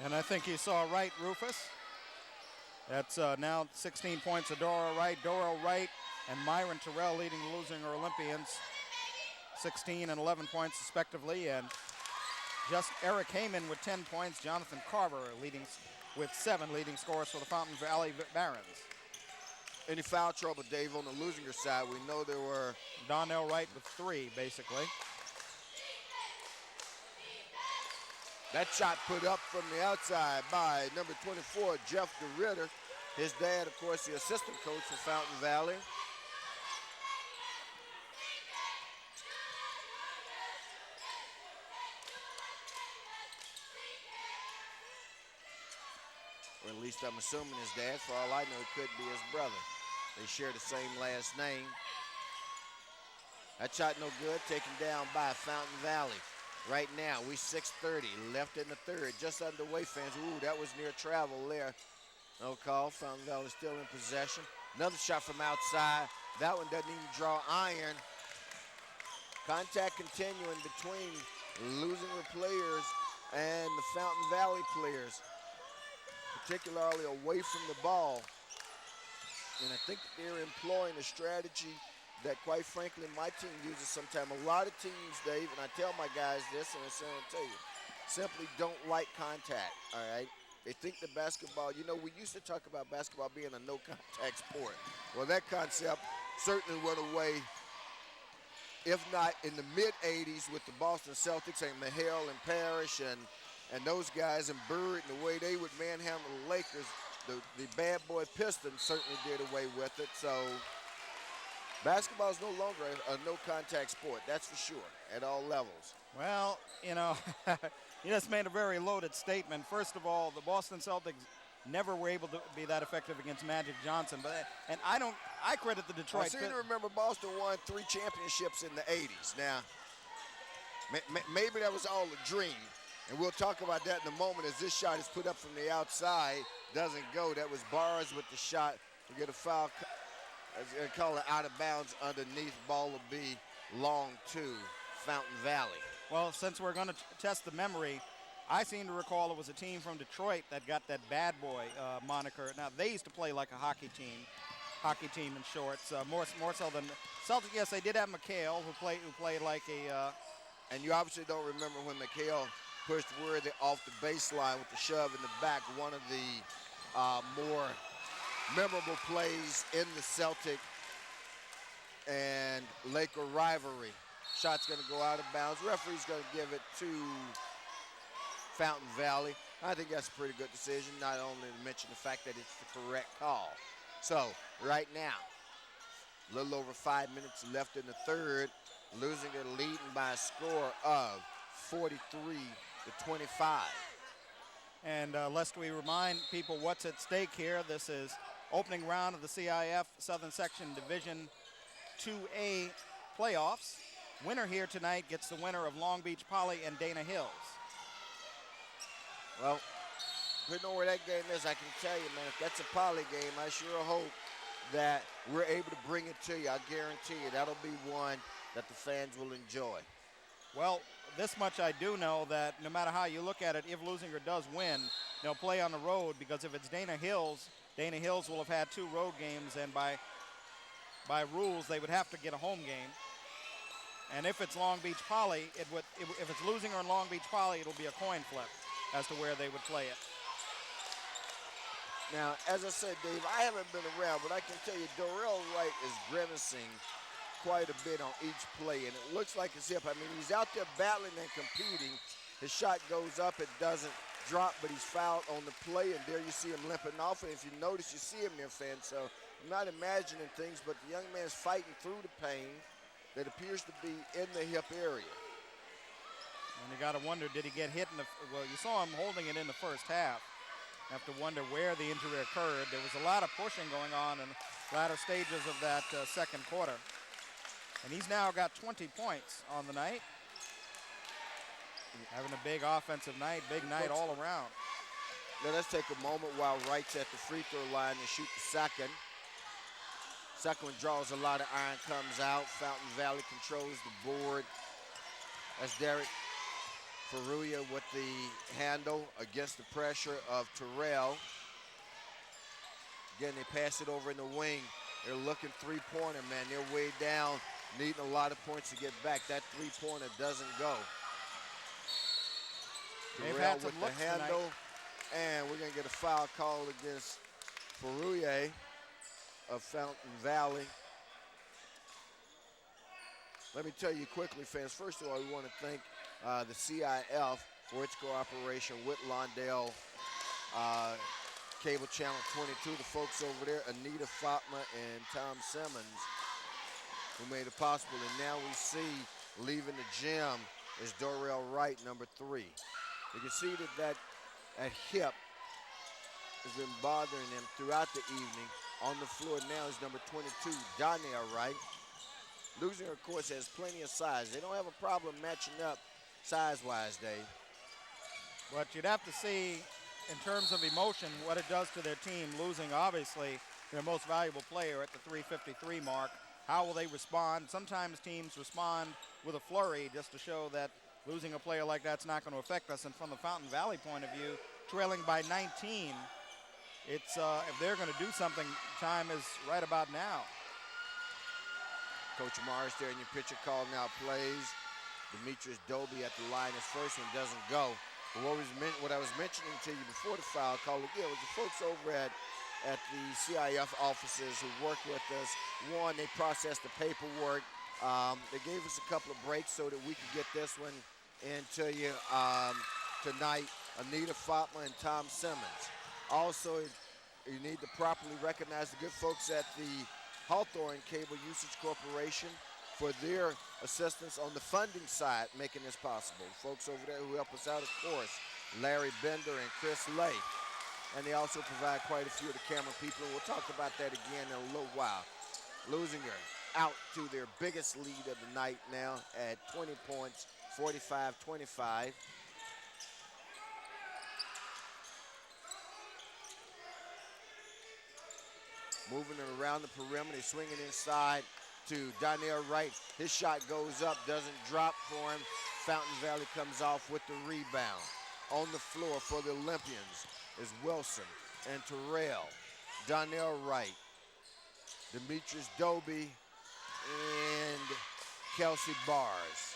And I think you saw Wright, Rufus. That's now 16 points of Dorrell Wright. Dorrell Wright and Myron Terrell leading the Leuzinger Olympians 16 and 11 points respectively. And just Eric Heyman with 10 points. Jonathan Carver leading with 7 leading scores for the Fountain Valley Barons. Any foul trouble, Dave, on the Leuzinger side? We know there were. Donnell Wright with 3, basically. That shot put up from the outside by number 24, Jeff DeRitter. His dad, of course, the assistant coach for Fountain Valley. Or at least I'm assuming his dad. For all I know, it could be his brother. They share the same last name. That shot no good, taken down by Fountain Valley. Right now, we 6:30 left in the third, just underway, fans. Ooh, that was near travel there. No call. Fountain Valley still in possession. Another shot from outside. That one doesn't even draw iron. Contact continuing between Leuzinger players and the Fountain Valley players, particularly away from the ball. And I think they're employing a strategy that, quite frankly, my team uses sometimes. A lot of teams, Dave, and I tell my guys this, and I'm going to tell you, simply don't like contact, all right? They think the basketball, you know, we used to talk about basketball being a no-contact sport. Well, that concept certainly went away, if not in the mid-'80s with the Boston Celtics and Mahale and Parrish and those guys and Bird and the way they would manhandle the Lakers. The bad boy Pistons certainly did away with it. So basketball is no longer a no-contact sport, that's for sure, at all levels. Well, you know, you just made a very loaded statement. First of all, the Boston Celtics never were able to be that effective against Magic Johnson. And I credit the Detroit. I seem to remember Boston won 3 championships in the 80s. Now, maybe that was all a dream. And we'll talk about that in a moment as this shot is put up from the outside. Doesn't go. That was Barnes with the shot. We get a foul. They call it out of bounds underneath. Ball will be long to Fountain Valley. Well, since we're going to test the memory, I seem to recall it was a team from Detroit that got that bad boy moniker. Now, they used to play like a hockey team in shorts, more so than Celtics. Yes, they did have McHale, who played like a. And you obviously don't remember when McHale pushed Worthy off the baseline with the shove in the back. One of the more memorable plays in the Celtic and Laker rivalry. Shot's going to go out of bounds. Referee's going to give it to Fountain Valley. I think that's a pretty good decision, not only to mention the fact that it's the correct call. So, right now, a little over 5 minutes left in the third. Leuzinger leading by a score of 43-25. And lest we remind people what's at stake here, this is opening round of the CIF Southern Section Division 2A playoffs. Winner here tonight gets the winner of Long Beach Poly and Dana Hills. Well, depending on where that game is, I can tell you, man, if that's a Poly game, I sure hope that we're able to bring it to you. I guarantee you that'll be one that the fans will enjoy. Well, this much I do know, that no matter how you look at it, if Leuzinger does win, they'll play on the road, because if it's Dana Hills will have had 2 road games, and by rules they would have to get a home game. And if it's Long Beach Poly, if it's Leuzinger and Long Beach Poly, it'll be a coin flip as to where they would play it. Now, as I said, Dave, I haven't been around, but I can tell you Dorrell Wright is grimacing quite a bit on each play, and it looks like his hip. I mean, he's out there battling and competing. His shot goes up, it doesn't drop, but he's fouled on the play, and there you see him limping off. And if you notice, you see him there, fans. So I'm not imagining things, but the young man's fighting through the pain that appears to be in the hip area. And you got to wonder, did he get hit in the, well, you saw him holding it in the first half. You have to wonder where the injury occurred. There was a lot of pushing going on in the latter stages of that second quarter. And he's now got 20 points on the night. Having a big offensive night, big night all around. Now let's take a moment while Wright's at the free throw line to shoot the second. Second one draws a lot of iron, comes out. Fountain Valley controls the board. That's Derek Febraury with the handle against the pressure of Terrell. Again, they pass it over in the wing. They're looking three-pointer, man. They're way down, needing a lot of points to get back. That three-pointer doesn't go. They've Terrell had some with looks the handle, tonight. and we're going to get a foul called against Febraury of Fountain Valley. Let me tell you quickly, fans, first of all, we want to thank the CIF for its cooperation with Lawndale Cable Channel 22, the folks over there, Anita Fatma and Tom Simmons, who made it possible. And now we see leaving the gym is Dorrell Wright, number 3. You can see that hip has been bothering him throughout the evening. On the floor now is number 22, Donnell Wright. Leuzinger, of course, has plenty of size. They don't have a problem matching up size-wise, Dave. But you'd have to see, in terms of emotion, what it does to their team, losing, obviously, their most valuable player at the 3:53 mark. How will they respond? Sometimes teams respond with a flurry just to show that losing a player like that's not going to affect us. And from the Fountain Valley point of view, trailing by 19, it's if they're going to do something, time is right about now. Coach Morris there in your pitcher calling out plays. Demetrius Dobie at the line. His first one doesn't go. But what I was mentioning to you before the foul call, again, was the folks over at the CIF offices who worked with us. One, they processed the paperwork. They gave us a couple of breaks so that we could get this one into you tonight. Anita Fatma and Tom Simmons. Also, you need to properly recognize the good folks at the Hawthorne Cable Usage Corporation for their assistance on the funding side, making this possible. Folks over there who help us out, of course, Larry Bender and Chris Lay. And they also provide quite a few of the camera people, and we'll talk about that again in a little while. Leuzinger out to their biggest lead of the night now at 20 points, 45-25. Moving it around the perimeter, swinging inside to Donnell Wright. His shot goes up, doesn't drop for him. Fountain Valley comes off with the rebound. On the floor for the Olympians is Wilson and Terrell, Donnell Wright, Demetrius Dobie, and Kelsey Bars.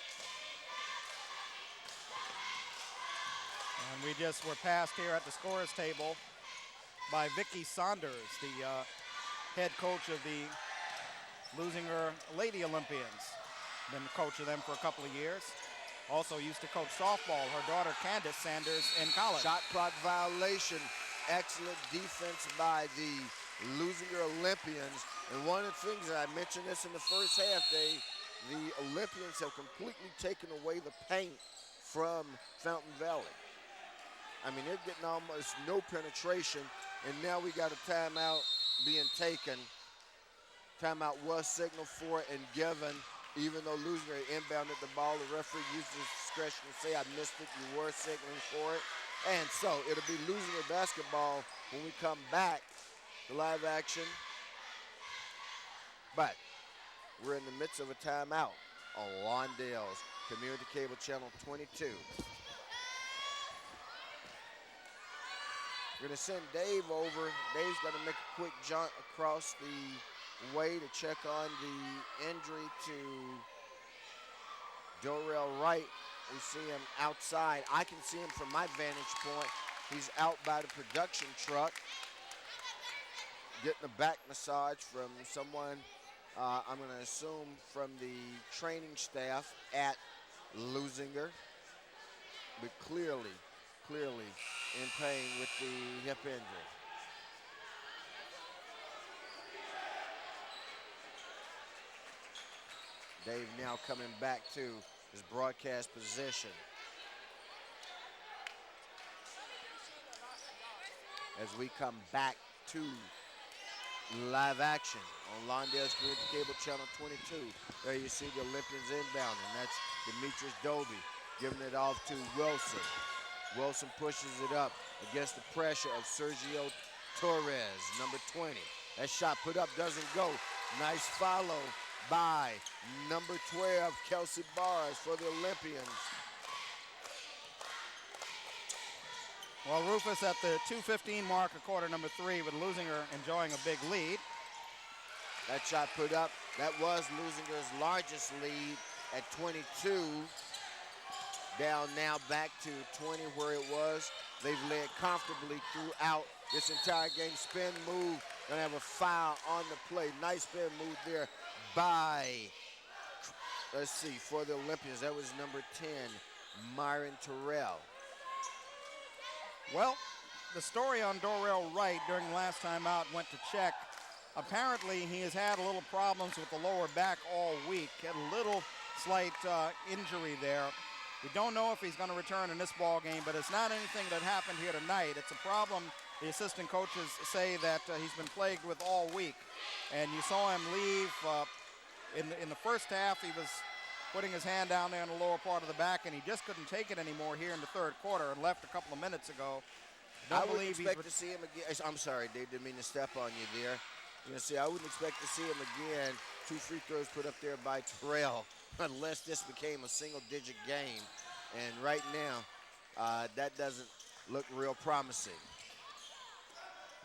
And we just were passed here at the scorers table by Vicky Saunders, the head coach of the Leuzinger Lady Olympians. Been the coach of them for a couple of years. Also used to coach softball, her daughter Candace Sanders in college. Shot clock violation. Excellent defense by the Leuzinger Olympians. And one of the things that I mentioned this in the first half, the Olympians have completely taken away the paint from Fountain Valley. I mean, they're getting almost no penetration, and now we got a timeout being taken. Timeout was signaled for and given, even though Leuzinger inbounded the ball. The referee used his discretion to say, I missed it, you were signaling for it. And so it'll be Leuzinger basketball when we come back to live action. But we're in the midst of a timeout on Lawndale's Community Cable Channel 22. We're going to send Dave over. Dave's going to make a quick jaunt across the way to check on the injury to Dorrell Wright. We see him outside. I can see him from my vantage point. He's out by the production truck. getting a back massage from someone, I'm going to assume from the training staff at Leuzinger, but clearly in pain with the hip injury. Dave now coming back to his broadcast position. As we come back to live action on Lawndale School Cable Channel 22. There you see the Olympians inbound, and that's Demetrius Dobie giving it off to Wilson. Wilson pushes it up against the pressure of Sergio Torres, number 20. That shot put up doesn't go. Nice follow by number 12, Kelsey Barrs for the Olympians. Well, Rufus at the 2:15 mark of quarter number 3 with Leuzinger enjoying a big lead. That shot put up, that was Leuzinger's largest lead at 22. Down now back to 20 where it was. They've led comfortably throughout this entire game. Spin move, gonna have a foul on the play. Nice spin move there by, let's see, for the Olympians, that was number 10, Myron Terrell. Well, the story on Dorrell Wright during the last time out went to check. Apparently, he has had a little problems with the lower back all week. Had a little slight injury there. We don't know if he's going to return in this ball game, but it's not anything that happened here tonight. It's a problem the assistant coaches say that he's been plagued with all week. And you saw him leave in the first half. He was putting his hand down there in the lower part of the back, and he just couldn't take it anymore here in the third quarter and left a couple of minutes ago. I wouldn't expect to see him again. I'm sorry, Dave, didn't mean to step on you there. See, I wouldn't expect to see him again. 2 free throws put up there by Terrell, unless this became a single-digit game. And right now, that doesn't look real promising.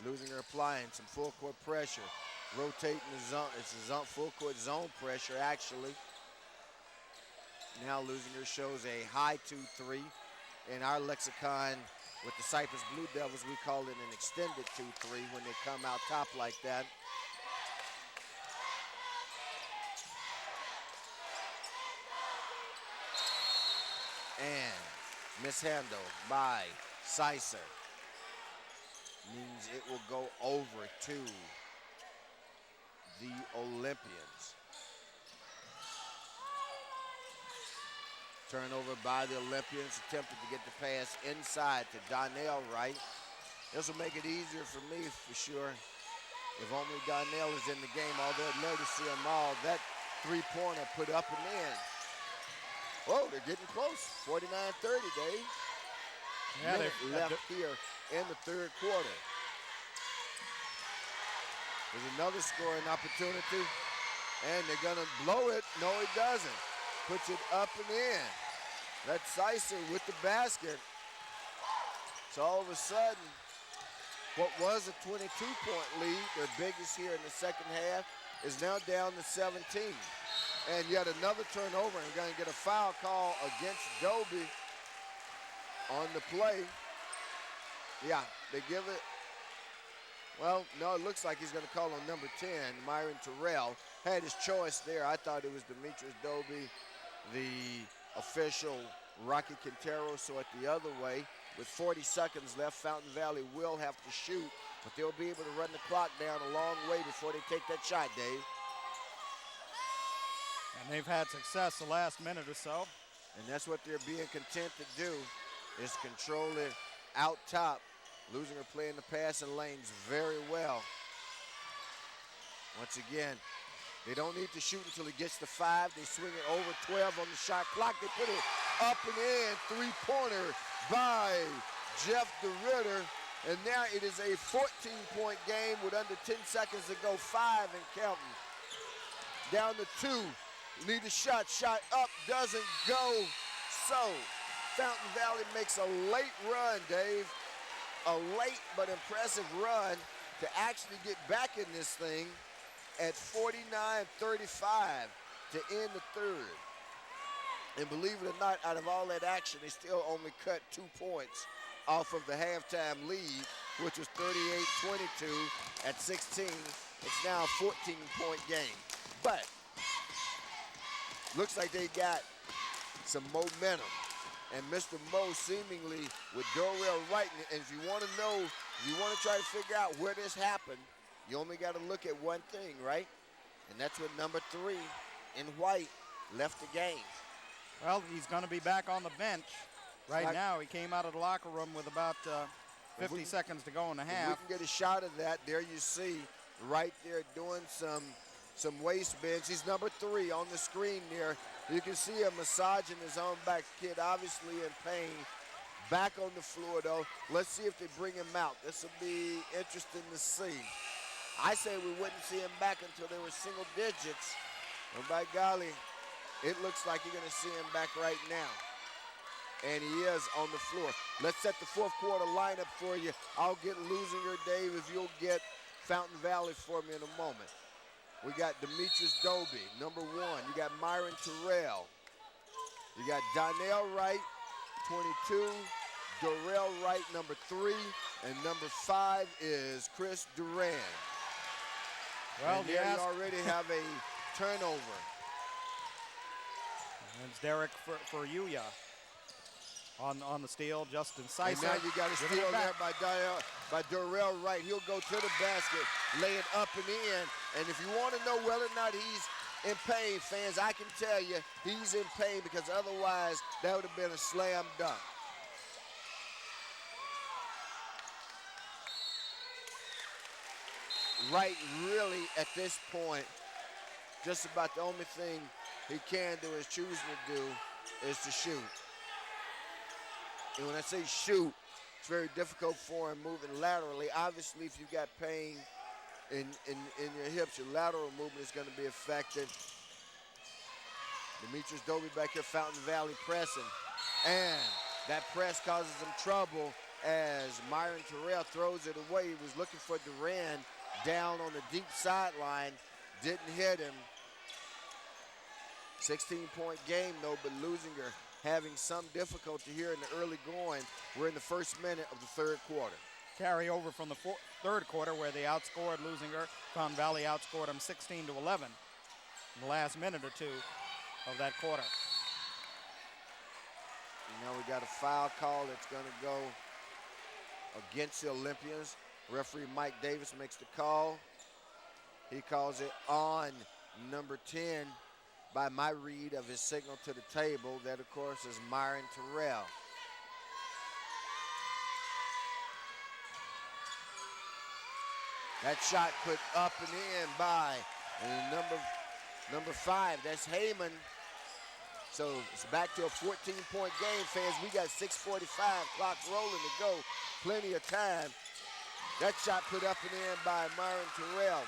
Leuzinger applying some full-court pressure, rotating the zone. It's a full-court zone pressure, actually. Now Leuzinger shows a high 2-3. In our lexicon, with the Cypress Blue Devils, we call it an extended 2-3 when they come out top like that. And mishandled by Sicer. Means it will go over to the Olympians. Turnover by the Olympians, attempted to get the pass inside to Donnell Wright. This will make it easier for me for sure. If only Donnell is in the game, although I'd love to see them all. That three-pointer put up and in. Oh, they're getting close. 49-30, Dave. Yeah, Minute left here in the third quarter. There's another scoring opportunity, and they're gonna blow it. No, it doesn't. Puts it up and in. That's Sicer with the basket. So all of a sudden, what was a 22-point lead, their biggest here in the second half, is now down to 17. And yet another turnover, and going to get a foul call against Dobie on the play. Yeah, they give it. Well, no, it looks like he's going to call on number 10, Myron Terrell. Had his choice there. I thought it was Demetrius Dobie, the official Rocky Quintero, so it the other way. With 40 seconds left, Fountain Valley will have to shoot, but they'll be able to run the clock down a long way before they take that shot, Dave. And they've had success the last minute or so. And that's what they're being content to do, is control it out top. Leuzinger playing the passing lanes very well. Once again, they don't need to shoot until it gets to 5. They swing it over 12 on the shot clock. They put it up and in. Three-pointer by Jeff DeRitter. And now it is a 14-point game with under 10 seconds to go. 5 and counting. Down to 2. Lead the shot. Shot up. Doesn't go. So Fountain Valley makes a late run, Dave. A late but impressive run to actually get back in this thing at 49-35 to end the third. And believe it or not, out of all that action, they still only cut 2 points off of the halftime lead. which was 38-22 at 16. It's now a 14-point game. But looks like they got some momentum. And Mr. Mo seemingly with Dorrell Wright. And if you want to know, if you want to try to figure out where this happened, you only got to look at one thing, right? And that's when number 3 in white left the game. Well, he's going to be back on the bench right now. He came out of the locker room with about 50 seconds to go in the half. If we can get a shot of that, there you see right there doing some waist bends. He's number 3 on the screen there. You can see him massaging his own back. Kid obviously in pain. Back on the floor though. Let's see if they bring him out. This will be interesting to see. I say we wouldn't see him back until they were single digits. And by golly, it looks like you're gonna see him back right now. And he is on the floor. Let's set the fourth quarter lineup for you. I'll get Leuzinger, Dave, if you'll get Fountain Valley for me in a moment. We got Demetrius Dobie, number 1. You got Myron Terrell. You got Donnell Wright, 22. Dorrell Wright, number 3. And number 5 is Chris Duran. Well, and there you already have a turnover. And it's Derek for Yuya. On the steal, Justin Sicer. And now you got a steal there by Dorrell Wright. He'll go to the basket, lay it up and in. And if you want to know whether or not he's in pain, fans, I can tell you he's in pain because otherwise that would have been a slam dunk. Wright really, at this point, just about the only thing he can do, is choosing to do, is to shoot. And when I say shoot, it's very difficult for him moving laterally. Obviously, if you've got pain in your hips, your lateral movement is going to be affected. Demetrius Dobie back here, Fountain Valley pressing. And that press causes him trouble as Myron Terrell throws it away. He was looking for Duran down on the deep sideline. Didn't hit him. 16-point game, though, but Leuzinger having some difficulty here in the early going. We're in the first minute of the third quarter. Carry over from the third quarter where they outscored Leuzinger. Fountain Valley outscored them 16-11 in the last minute or two of that quarter. And now we got a foul call that's going to go against the Olympians. Referee Mike Davis makes the call. He calls it on number 10. By my read of his signal to the table, that of course is Myron Terrell. That shot put up and in by number 5, that's Heyman. So it's back to a 14-point game, fans. We got 6:45, clock rolling to go, plenty of time. That shot put up and in by Myron Terrell.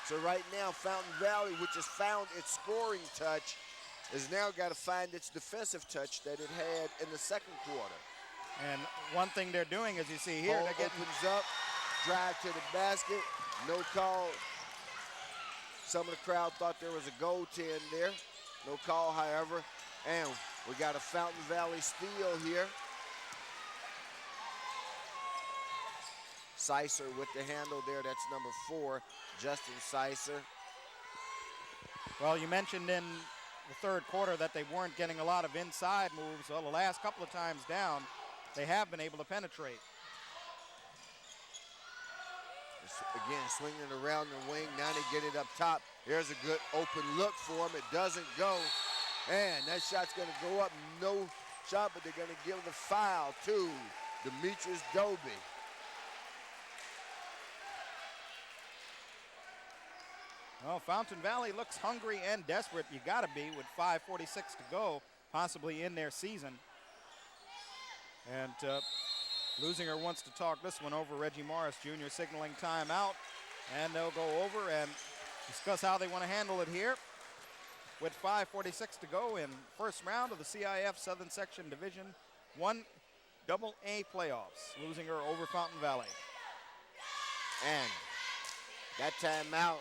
So right now, Fountain Valley, which has found its scoring touch, has now got to find its defensive touch that it had in the second quarter. And one thing they're doing, as you see here, they're getting opens up, drive to the basket, no call. Some of the crowd thought there was a goaltend there. No call, however. And we got a Fountain Valley steal here. Sicer with the handle there, that's number 4, Justin Sicer. Well, you mentioned in the third quarter that they weren't getting a lot of inside moves. Well, the last couple of times down, they have been able to penetrate. Again, swinging it around the wing, now they get it up top. Here's a good open look for him, it doesn't go. And that shot's gonna go up, no shot, but they're gonna give the foul to Demetrius Dobie. Well, Fountain Valley looks hungry and desperate. You got to be with 5:46 to go, possibly in their season. And Leuzinger wants to talk this one over. Reggie Morris Jr. signaling timeout. And they'll go over and discuss how they want to handle it here with 5:46 to go in first round of the CIF Southern Section Division 1 AA playoffs. Leuzinger over Fountain Valley. And that timeout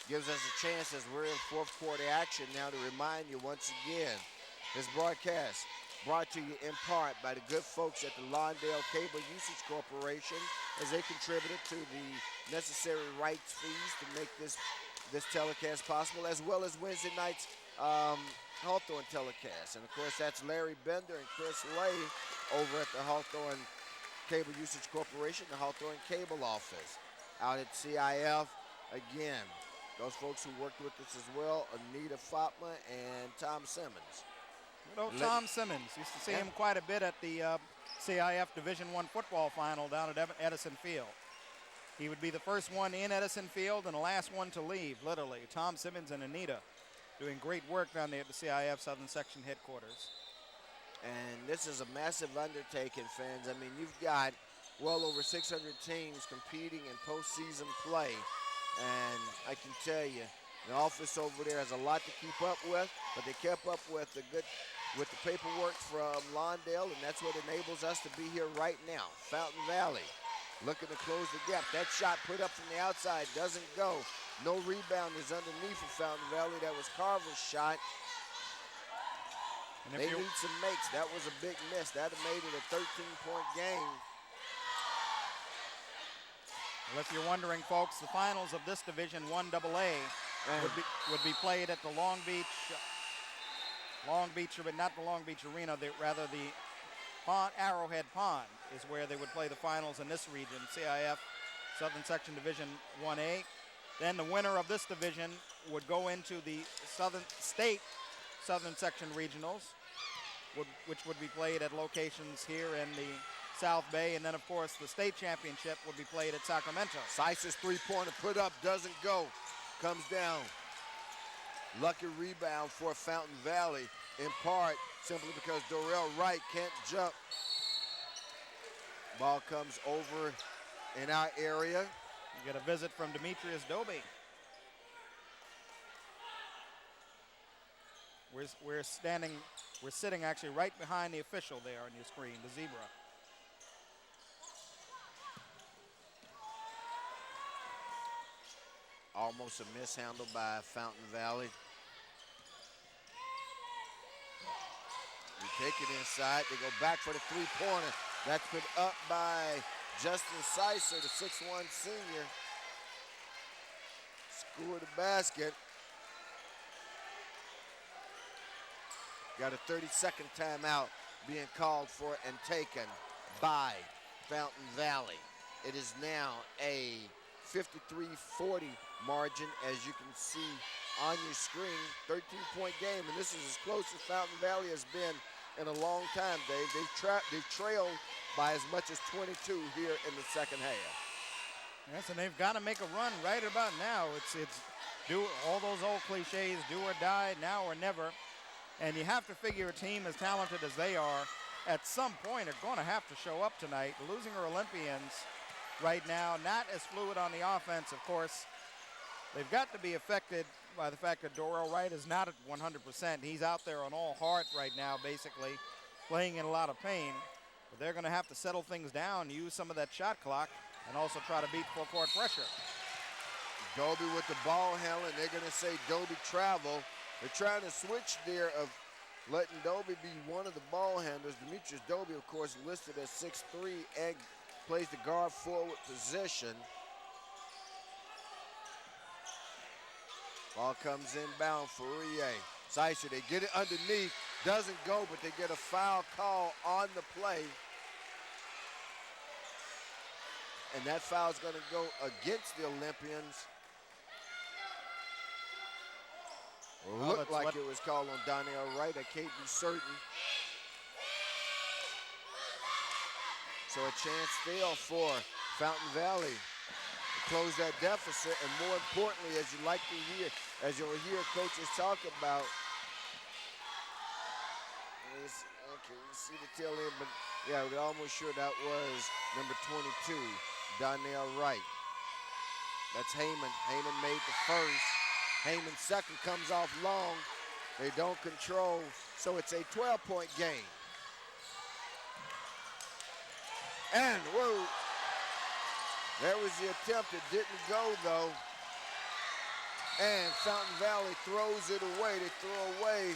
gives us a chance, as we're in fourth quarter action now, to remind you once again, this broadcast brought to you in part by the good folks at the Lawndale Cable Usage Corporation, as they contributed to the necessary rights fees to make this telecast possible, as well as Wednesday night's Hawthorne telecast. And of course, that's Larry Bender and Chris Lay over at the Hawthorne Cable Usage Corporation, the Hawthorne Cable office. Out at CIF, again, those folks who worked with us as well, Anita Fatma and Tom Simmons. Good old Tom Simmons. Used to see him quite a bit at the CIF Division I football final down at Edison Field. He would be the first one in Edison Field and the last one to leave, literally. Tom Simmons and Anita doing great work down there at the CIF Southern Section headquarters. And this is a massive undertaking, fans. I mean, you've got well over 600 teams competing in postseason play. And I can tell you, the office over there has a lot to keep up with, but they kept up with the paperwork from Lawndale, and that's what enables us to be here right now. Fountain Valley looking to close the gap. That shot put up from the outside doesn't go. No rebound is underneath for Fountain Valley. That was Carver's shot. And they need some makes. That was a big miss. That have made it a 13-point game. Well, if you're wondering, folks, the finals of this Division I AA would be played at the Long Beach, but not the Long Beach Arena. Rather, the Arrowhead Pond is where they would play the finals in this region, CIF Southern Section Division 1A. Then the winner of this division would go into the Southern Section Regionals, which would be played at locations here in the South Bay, and then of course the state championship would be played at Sacramento. Sicer's three-pointer put up, doesn't go, comes down. Lucky rebound for Fountain Valley, in part simply because Dorell Wright can't jump. Ball comes over in our area. You get a visit from Demetrius Doby. We're sitting actually right behind the official there on your screen, the zebra. Almost a mishandle by Fountain Valley. You take it inside. They go back for the three-pointer. That's put up by Justin Sicer, the 6'1" senior. Scored the basket. Got a 30-second timeout being called for and taken by Fountain Valley. It is now a 53-40 margin, as you can see on your screen. 13-point game, and this is as close as Fountain Valley has been in a long time, Dave. They've trailed by as much as 22 here in the second half. Yes, and they've got to make a run right about now. It's do all those old cliches, do or die, now or never. And you have to figure a team as talented as they are, at some point, are going to have to show up tonight. The Leuzinger Olympians right now, not as fluid on the offense, of course. They've got to be affected by the fact that Dorell Wright is not at 100%. He's out there on all heart right now, basically, playing in a lot of pain. But they're going to have to settle things down, use some of that shot clock, and also try to beat full-court pressure. Doby with the ball handling. They're going to say Doby travel. They're trying to switch there of letting Doby be one of the ball handlers. Demetrius Doby, of course, listed as 6'3", and plays the guard forward position. Ball comes inbound for Rie. Sicer, they get it underneath. Doesn't go, but they get a foul call on the play. And that foul is going to go against the Olympians. Looked like it was called on Donnell Wright. I can't be certain. So a chance still for Fountain Valley to close that deficit, and more importantly, as you'll hear coaches talk about. Okay, you see the tail end, but yeah, we're almost sure that was number 22, Donnell Wright. That's Heyman. Heyman made the first. Heyman's second comes off long. They don't control, so it's a 12-point game. And, whoa, there was the attempt. It didn't go, though. And Fountain Valley throws it away. They throw away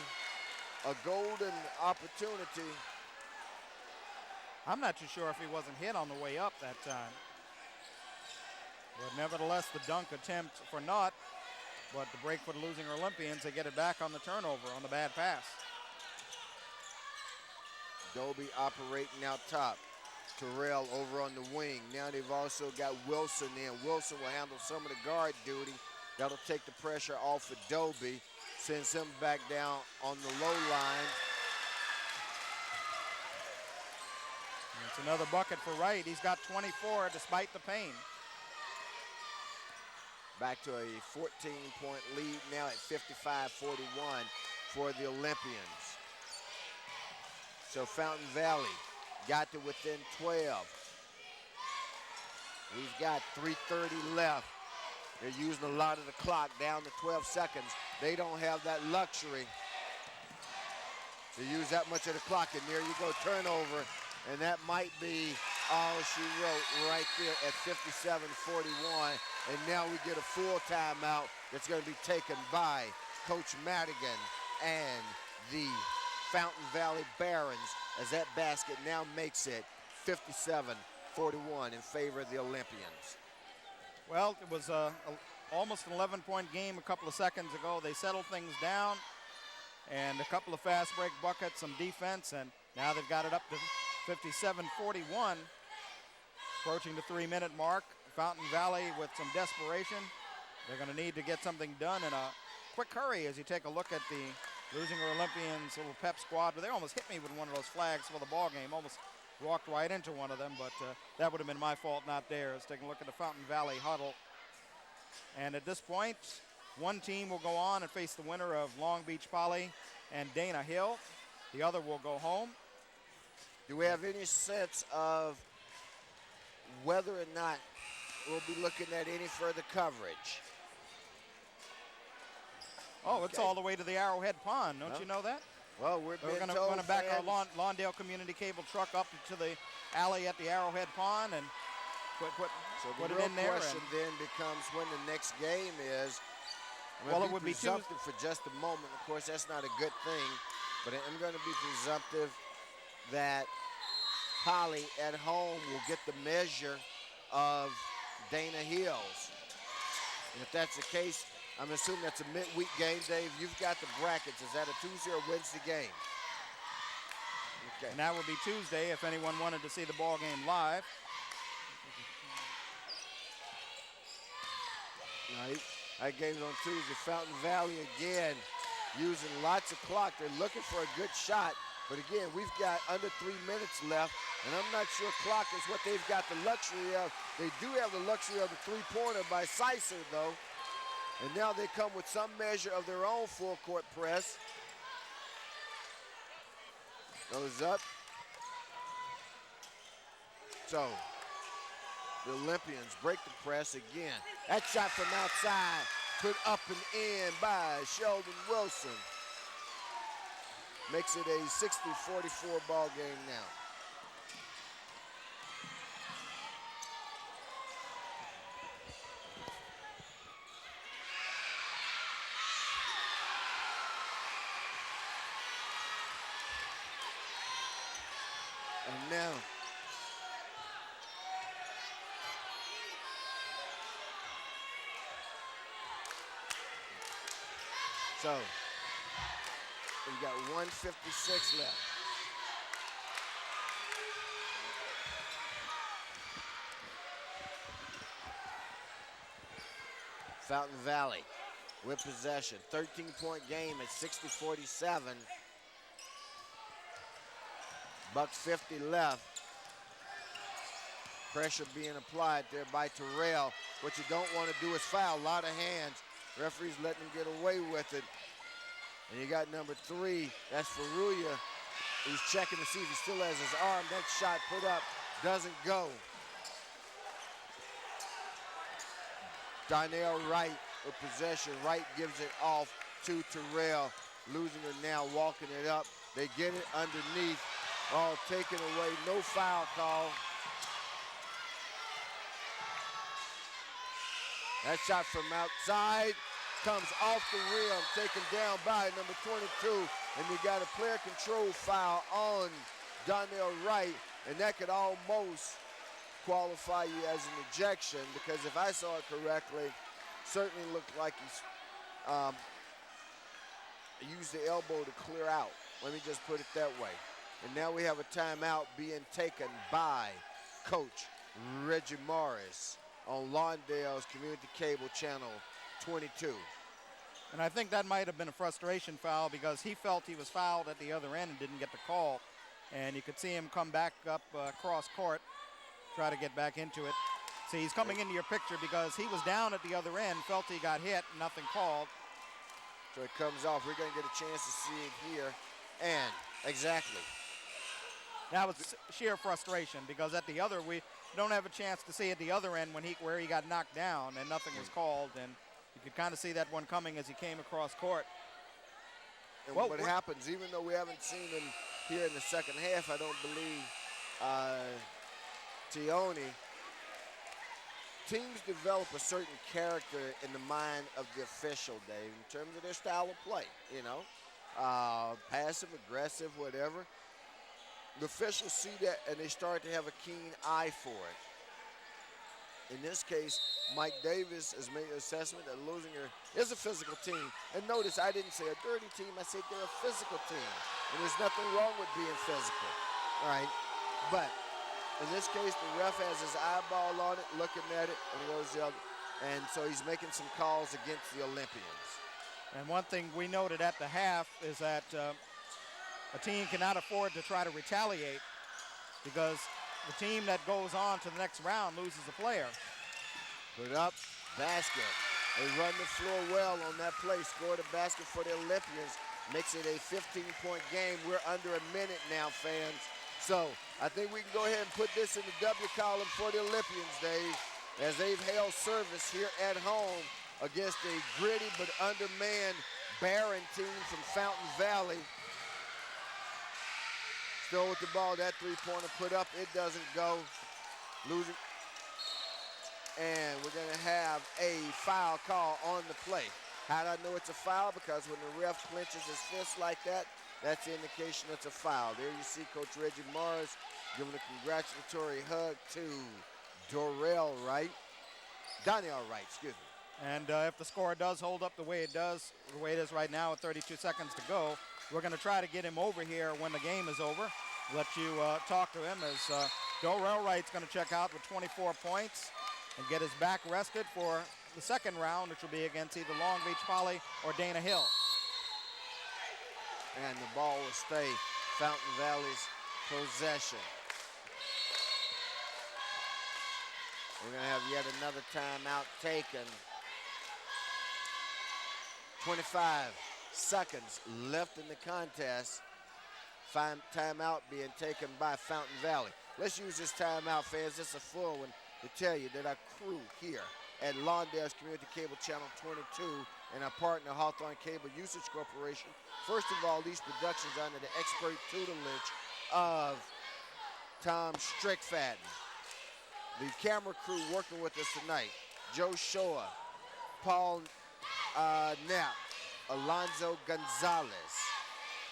a golden opportunity. I'm not too sure if he wasn't hit on the way up that time. But nevertheless, the dunk attempt for naught. But the break for the Leuzinger Olympians, they get it back on the turnover on the bad pass. Dobie operating out top. Terrell over on the wing. Now they've also got Wilson in. Wilson will handle some of the guard duty. That'll take the pressure off of Dobie. Sends him back down on the low line. And it's another bucket for Wright. He's got 24 despite the pain. Back to a 14-point lead now at 55-41 for the Olympians. So Fountain Valley got to within 12. We've got 3:30 left. They're using a lot of the clock down to 12 seconds. They don't have that luxury to use that much of the clock. And there you go, turnover. And that might be all she wrote right there at 57-41. And now we get a full timeout that's going to be taken by Coach Madigan and the Fountain Valley Barons, as that basket now makes it 57-41 in favor of the Olympians. Well, it was almost an 11-point game a couple of seconds ago. They settled things down, and a couple of fast break buckets, some defense, and now they've got it up to 57-41, approaching the 3-minute mark. Fountain Valley with some desperation. They're going to need to get something done in a quick hurry as you take a look at the Leuzinger Olympians little pep squad. But they almost hit me with one of those flags for the ball game. Almost walked right into one of them, but that would have been my fault, not theirs. Taking a look at the Fountain Valley huddle. And at this point, one team will go on and face the winner of Long Beach Poly and Dana Hill. The other will go home. Do we have any sense of whether or not we'll be looking at any further coverage? Oh, it's all the way to the Arrowhead Pond. Don't you know that? Well, we're going to back our Lawndale Community Cable truck up to the alley at the Arrowhead Pond and put it in there. The question then becomes when the next game is. Well, it would be presumptive for just a moment. Of course, that's not a good thing, but I'm going to be presumptive that Poly at home will get the measure of Dana Hills. And if that's the case, I'm assuming that's a midweek game, Dave. You've got the brackets. Is that a Tuesday or Wednesday game? Okay. And that would be Tuesday if anyone wanted to see the ball game live. Right. That game's on Tuesday. Fountain Valley again using lots of clock. They're looking for a good shot. But again, we've got under 3 minutes left, and I'm not sure clock is what they've got the luxury of. They do have the luxury of the three-pointer by Sicer, though. And now they come with some measure of their own full-court press. Goes up. So, the Olympians break the press again. That shot from outside, put up and in by Sheldon Wilson. Makes it a 60-44 ball game now. And now, so we've got 1:56 left. Fountain Valley with possession. 13-point game at 60-47. $1:50 left. Pressure being applied there by Terrell. What you don't want to do is foul. A lot of hands. Referee's letting him get away with it. And you got number 3, that's Febraury, who's checking to see if he still has his arm. That shot put up doesn't go. Darnell Wright with possession. Wright gives it off to Terrell. Leuzinger now walking it up. They get it underneath. All taken away. No foul call. That shot from outside comes off the rim, taken down by number 22, and we got a player control foul on Donnell Wright, and that could almost qualify you as an ejection because if I saw it correctly, certainly looked like he used the elbow to clear out. Let me just put it that way. And now we have a timeout being taken by Coach Reggie Morris on Lawndale's Community Cable Channel 22. And I think that might have been a frustration foul because he felt he was fouled at the other end and didn't get the call. And you could see him come back up cross court, try to get back into it. See, he's coming into your picture because he was down at the other end, felt he got hit, nothing called. So it comes off. We're going to get a chance to see it here. And exactly. That was sheer frustration because at the other, we don't have a chance to see at the other end where he got knocked down and nothing was called. And you could kind of see that one coming as he came across court. And what happens, even though we haven't seen him here in the second half, I don't believe Tione, teams develop a certain character in the mind of the official, Dave, in terms of their style of play, passive, aggressive, whatever. The officials see that and they start to have a keen eye for it. In this case, Mike Davis has made an assessment that Leuzinger is a physical team. And notice I didn't say a dirty team, I said they're a physical team. And there's nothing wrong with being physical, all right? But in this case, the ref has his eyeball on it, looking at it, and so he's making some calls against the Olympians. And one thing we noted at the half is that a team cannot afford to try to retaliate because the team that goes on to the next round loses a player. Put up, basket. They run the floor well on that play, scored a basket for the Olympians, makes it a 15-point game. We're under a minute now, fans. So I think we can go ahead and put this in the W column for the Olympians, Dave, as they've held service here at home against a gritty but undermanned Barron team from Fountain Valley. Still with the ball, that three-pointer put up, it doesn't go. Losing. And we're gonna have a foul call on the play. How do I know it's a foul? Because when the ref clenches his fist like that, that's the indication it's a foul. There you see Coach Reggie Morris giving a congratulatory hug to Donnell Wright, excuse me. And if the score does hold up the way it is right now with 32 seconds to go, we're going to try to get him over here when the game is over. Let you talk to him as Donnell Wright's going to check out with 24 points and get his back rested for the second round, which will be against either Long Beach Poly or Dana Hill. And the ball will stay Fountain Valley's possession. We're going to have yet another timeout taken. 25 seconds left in the contest. Timeout being taken by Fountain Valley. Let's use this timeout, fans. This is a full one to tell you that our crew here at Lawndale's Community Cable Channel 22 and our partner Hawthorne Cable Usage Corporation. First of all, these productions are under the expert tutelage of Tom Strickfaden. The camera crew working with us tonight, Joe Shoa, Paul Knapp, Alonzo Gonzalez,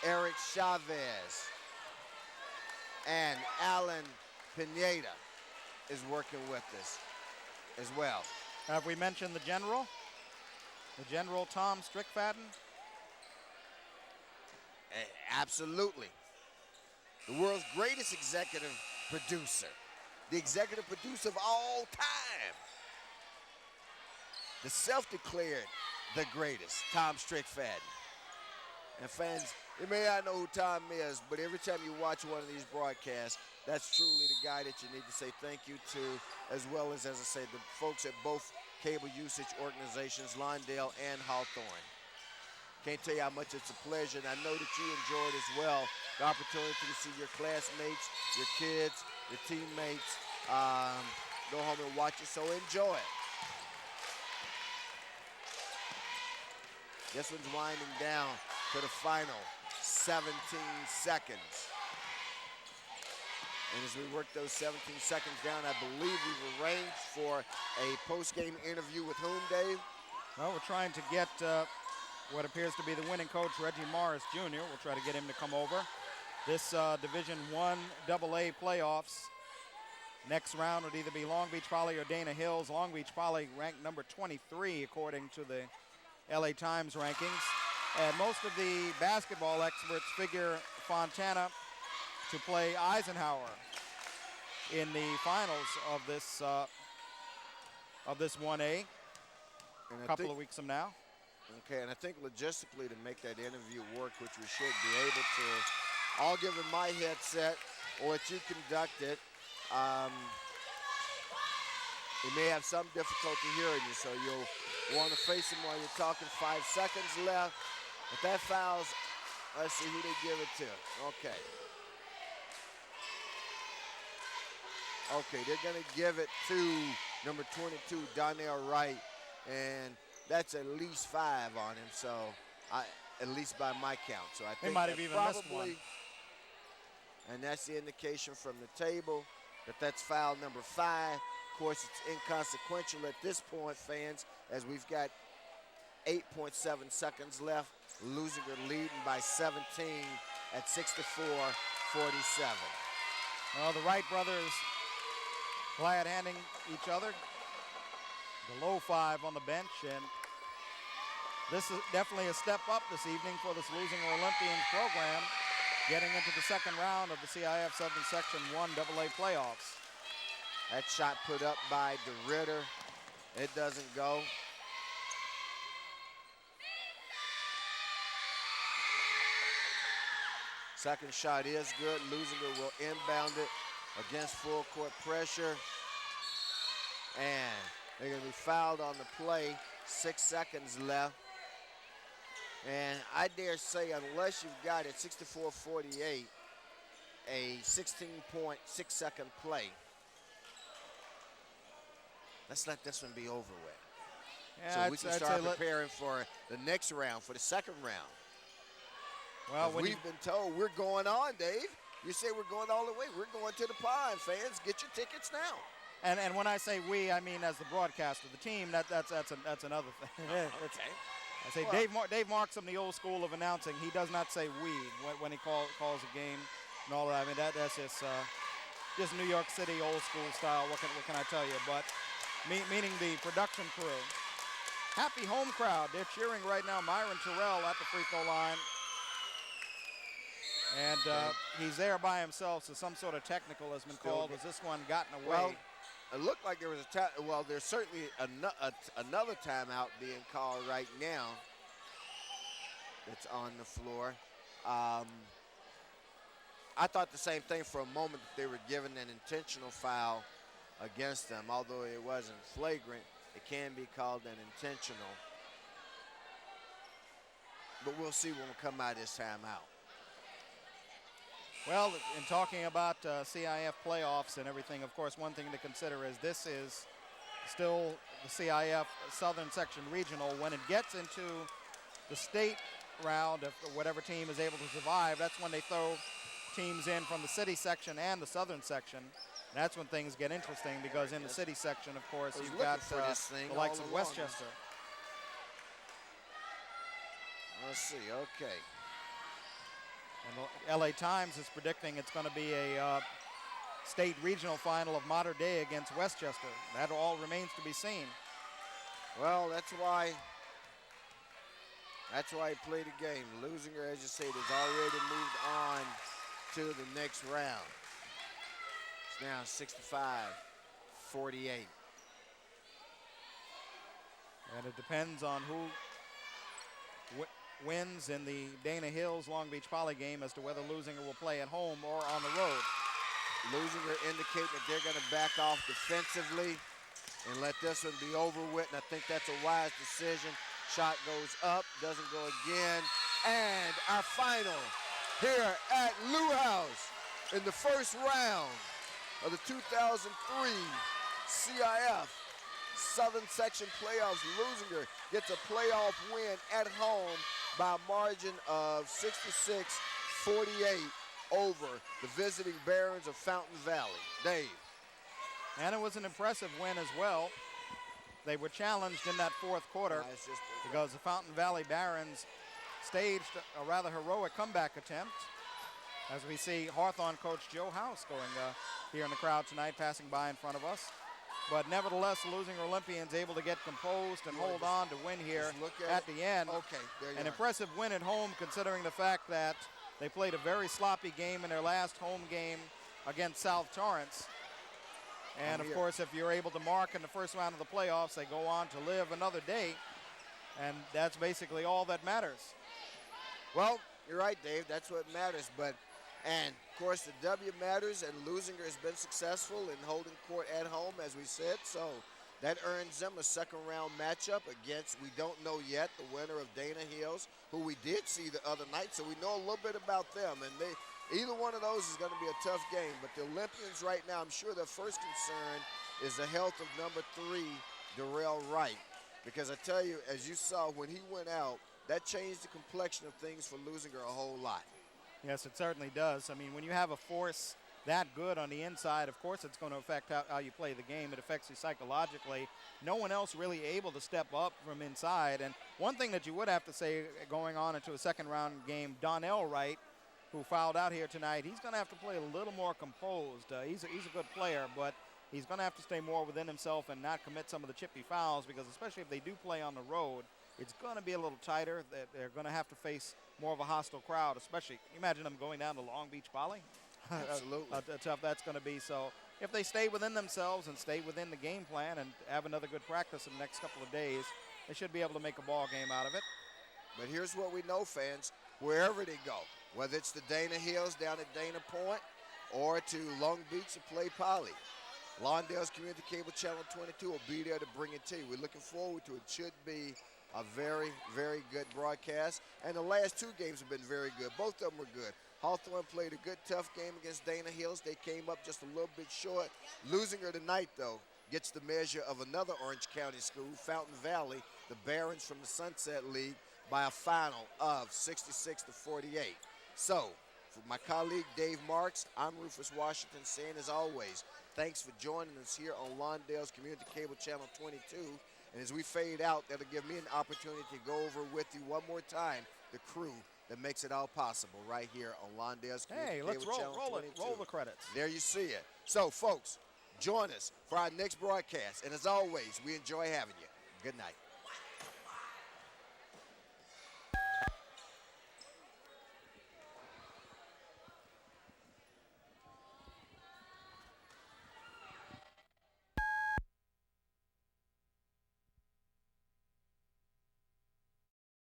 Eric Chavez, and Alan Pineda is working with us as well. Have we mentioned the General? The General Tom Strickfaden? Absolutely. The world's greatest executive producer. The executive producer of all time. The self-declared the greatest, Tom Strickfaden. And fans, you may not know who Tom is, but every time you watch one of these broadcasts, that's truly the guy that you need to say thank you to, as well as I say, the folks at both cable usage organizations, Lawndale and Hawthorne. Can't tell you how much it's a pleasure, and I know that you enjoyed as well the opportunity to see your classmates, your kids, your teammates go home and watch it, so enjoy it. This one's winding down to the final 17 seconds. And as we work those 17 seconds down, I believe we've arranged for a post-game interview with whom, Dave? Well, we're trying to get what appears to be the winning coach, Reggie Morris Jr. We'll try to get him to come over. This Division I AA playoffs. Next round would either be Long Beach Poly or Dana Hills. Long Beach Poly ranked number 23 according to the LA Times rankings. And most of the basketball experts figure Fontana to play Eisenhower in the finals of this 1A a couple of weeks from now. Okay, and I think logistically to make that interview work, which we should be able to, I'll give him my headset or let you conduct it. He may have some difficulty hearing you, so you'll want to face him while you're talking. 5 seconds left. If that fouls, let's see who they give it to. Okay. Okay, they're going to give it to number 22, Donnell Wright, and that's at least 5 on him, so at least by my count. So I think they might have even missed one. And that's the indication from the table that that's foul number 5. Of course, it's inconsequential at this point, fans, as we've got 8.7 seconds left. Leuzinger leading by 17 at 64-47. Well, the Wright brothers glad handing each other the low 5 on the bench, and this is definitely a step up this evening for this Leuzinger Olympians program, getting into the second round of the CIF Southern Section 1 AA playoffs. That shot put up by DeRitter. It doesn't go. Second shot is good. Leuzinger will inbound it against full court pressure. And they're going to be fouled on the play. 6 seconds left. And I dare say, unless you've got it 64-48, a 16.6-second play, let's let this one be over with. Yeah, so we can start preparing for the next round, for the second round. Well, when we've been told we're going on, Dave. You say we're going all the way. We're going to the pond, fans. Get your tickets now. And when I say we, I mean as the broadcaster, the team. That's another thing. Okay. I say Dave Markson, the old school of announcing. He does not say we when he calls a game and all that. I mean that's just New York City old school style. What can I tell you? But meaning the production crew. Happy home crowd. They're cheering right now. Myron Terrell at the free throw line. And he's there by himself, so some sort of technical has been called. Was this one gotten away? Well, it looked like there was well, there's certainly another timeout being called right now that's on the floor. I thought the same thing for a moment, that they were given an intentional foul against them. Although it wasn't flagrant, it can be called an intentional. But we'll see when we come out of this timeout. Well, in talking about CIF playoffs and everything, of course, one thing to consider is this is still the CIF Southern Section Regional. When it gets into the state round, if whatever team is able to survive, that's when they throw teams in from the city section and the southern section. And that's when things get interesting, because in the city section, of course, you've got the likes of Westchester. Let's see, okay. And the LA Times is predicting it's going to be a state regional final of Mater Dei against Westchester. That all remains to be seen. Well, that's why he played the game. Leuzinger, as you say, has already moved on to the next round. It's now 65-48. And it depends on who wins in the Dana Hills Long Beach Poly game as to whether Leuzinger will play at home or on the road. Leuzinger indicate that they're going to back off defensively and let this one be over with, and I think that's a wise decision. Shot goes up, doesn't go again. And our final here at Lou House in the first round of the 2003 CIF Southern Section Playoffs. Leuzinger gets a playoff win at home by a margin of 66-48 over the visiting Barons of Fountain Valley. Dave. And it was an impressive win as well. They were challenged in that fourth quarter because the Fountain Valley Barons staged a rather heroic comeback attempt. As we see Hawthorne coach Joe House going here in the crowd tonight, passing by in front of us. But nevertheless, the Leuzinger Olympians able to get composed and hold on to win here at the end. Okay, there you An are. impressive win at home, considering the fact that they played a very sloppy game in their last home game against South Torrance. And of course, if you're able to mark in the first round of the playoffs, they go on to live another day. And that's basically all that matters. Well, you're right, Dave. That's what matters. And of course, the W matters, and Leuzinger has been successful in holding court at home, as we said. So that earns them a second-round matchup against, we don't know yet, the winner of Dana Hills, who we did see the other night. So we know a little bit about them. And either one of those is going to be a tough game. But the Olympians right now, I'm sure their first concern is the health of number 3, Darrell Wright. Because I tell you, as you saw when he went out, that changed the complexion of things for Leuzinger a whole lot. Yes, it certainly does. I mean, when you have a force that good on the inside, of course it's going to affect how you play the game. It affects you psychologically. No one else really able to step up from inside. And one thing that you would have to say going on into a second-round game, Donnell Wright, who fouled out here tonight, he's going to have to play a little more composed. He's a good player, but he's going to have to stay more within himself and not commit some of the chippy fouls, because especially if they do play on the road, it's going to be a little tighter. They're going to have to face more of a hostile crowd, especially, imagine them going down to Long Beach Poly. Absolutely. How tough that's going to be. So if they stay within themselves and stay within the game plan and have another good practice in the next couple of days, they should be able to make a ball game out of it. But here's what we know, fans. Wherever they go, whether it's the Dana Hills down at Dana Point or to Long Beach to play Poly, Lawndale's Community Cable Channel 22 will be there to bring it to you. We're looking forward to it. It should be a very, very good broadcast. And the last 2 games have been very good. Both of them were good. Hawthorne played a good, tough game against Dana Hills. They came up just a little bit short. Leuzinger tonight, though, gets the measure of another Orange County school, Fountain Valley, the Barons from the Sunset League, by a final of 66-48. So, for my colleague Dave Marks, I'm Rufus Washington saying, as always, thanks for joining us here on Lawndale's Community Cable Channel 22. And as we fade out, that'll give me an opportunity to go over with you one more time the crew that makes it all possible right here on Lawndale's Community Cable Channel 22. Roll the credits. There you see it. So, folks, join us for our next broadcast. And as always, we enjoy having you. Good night.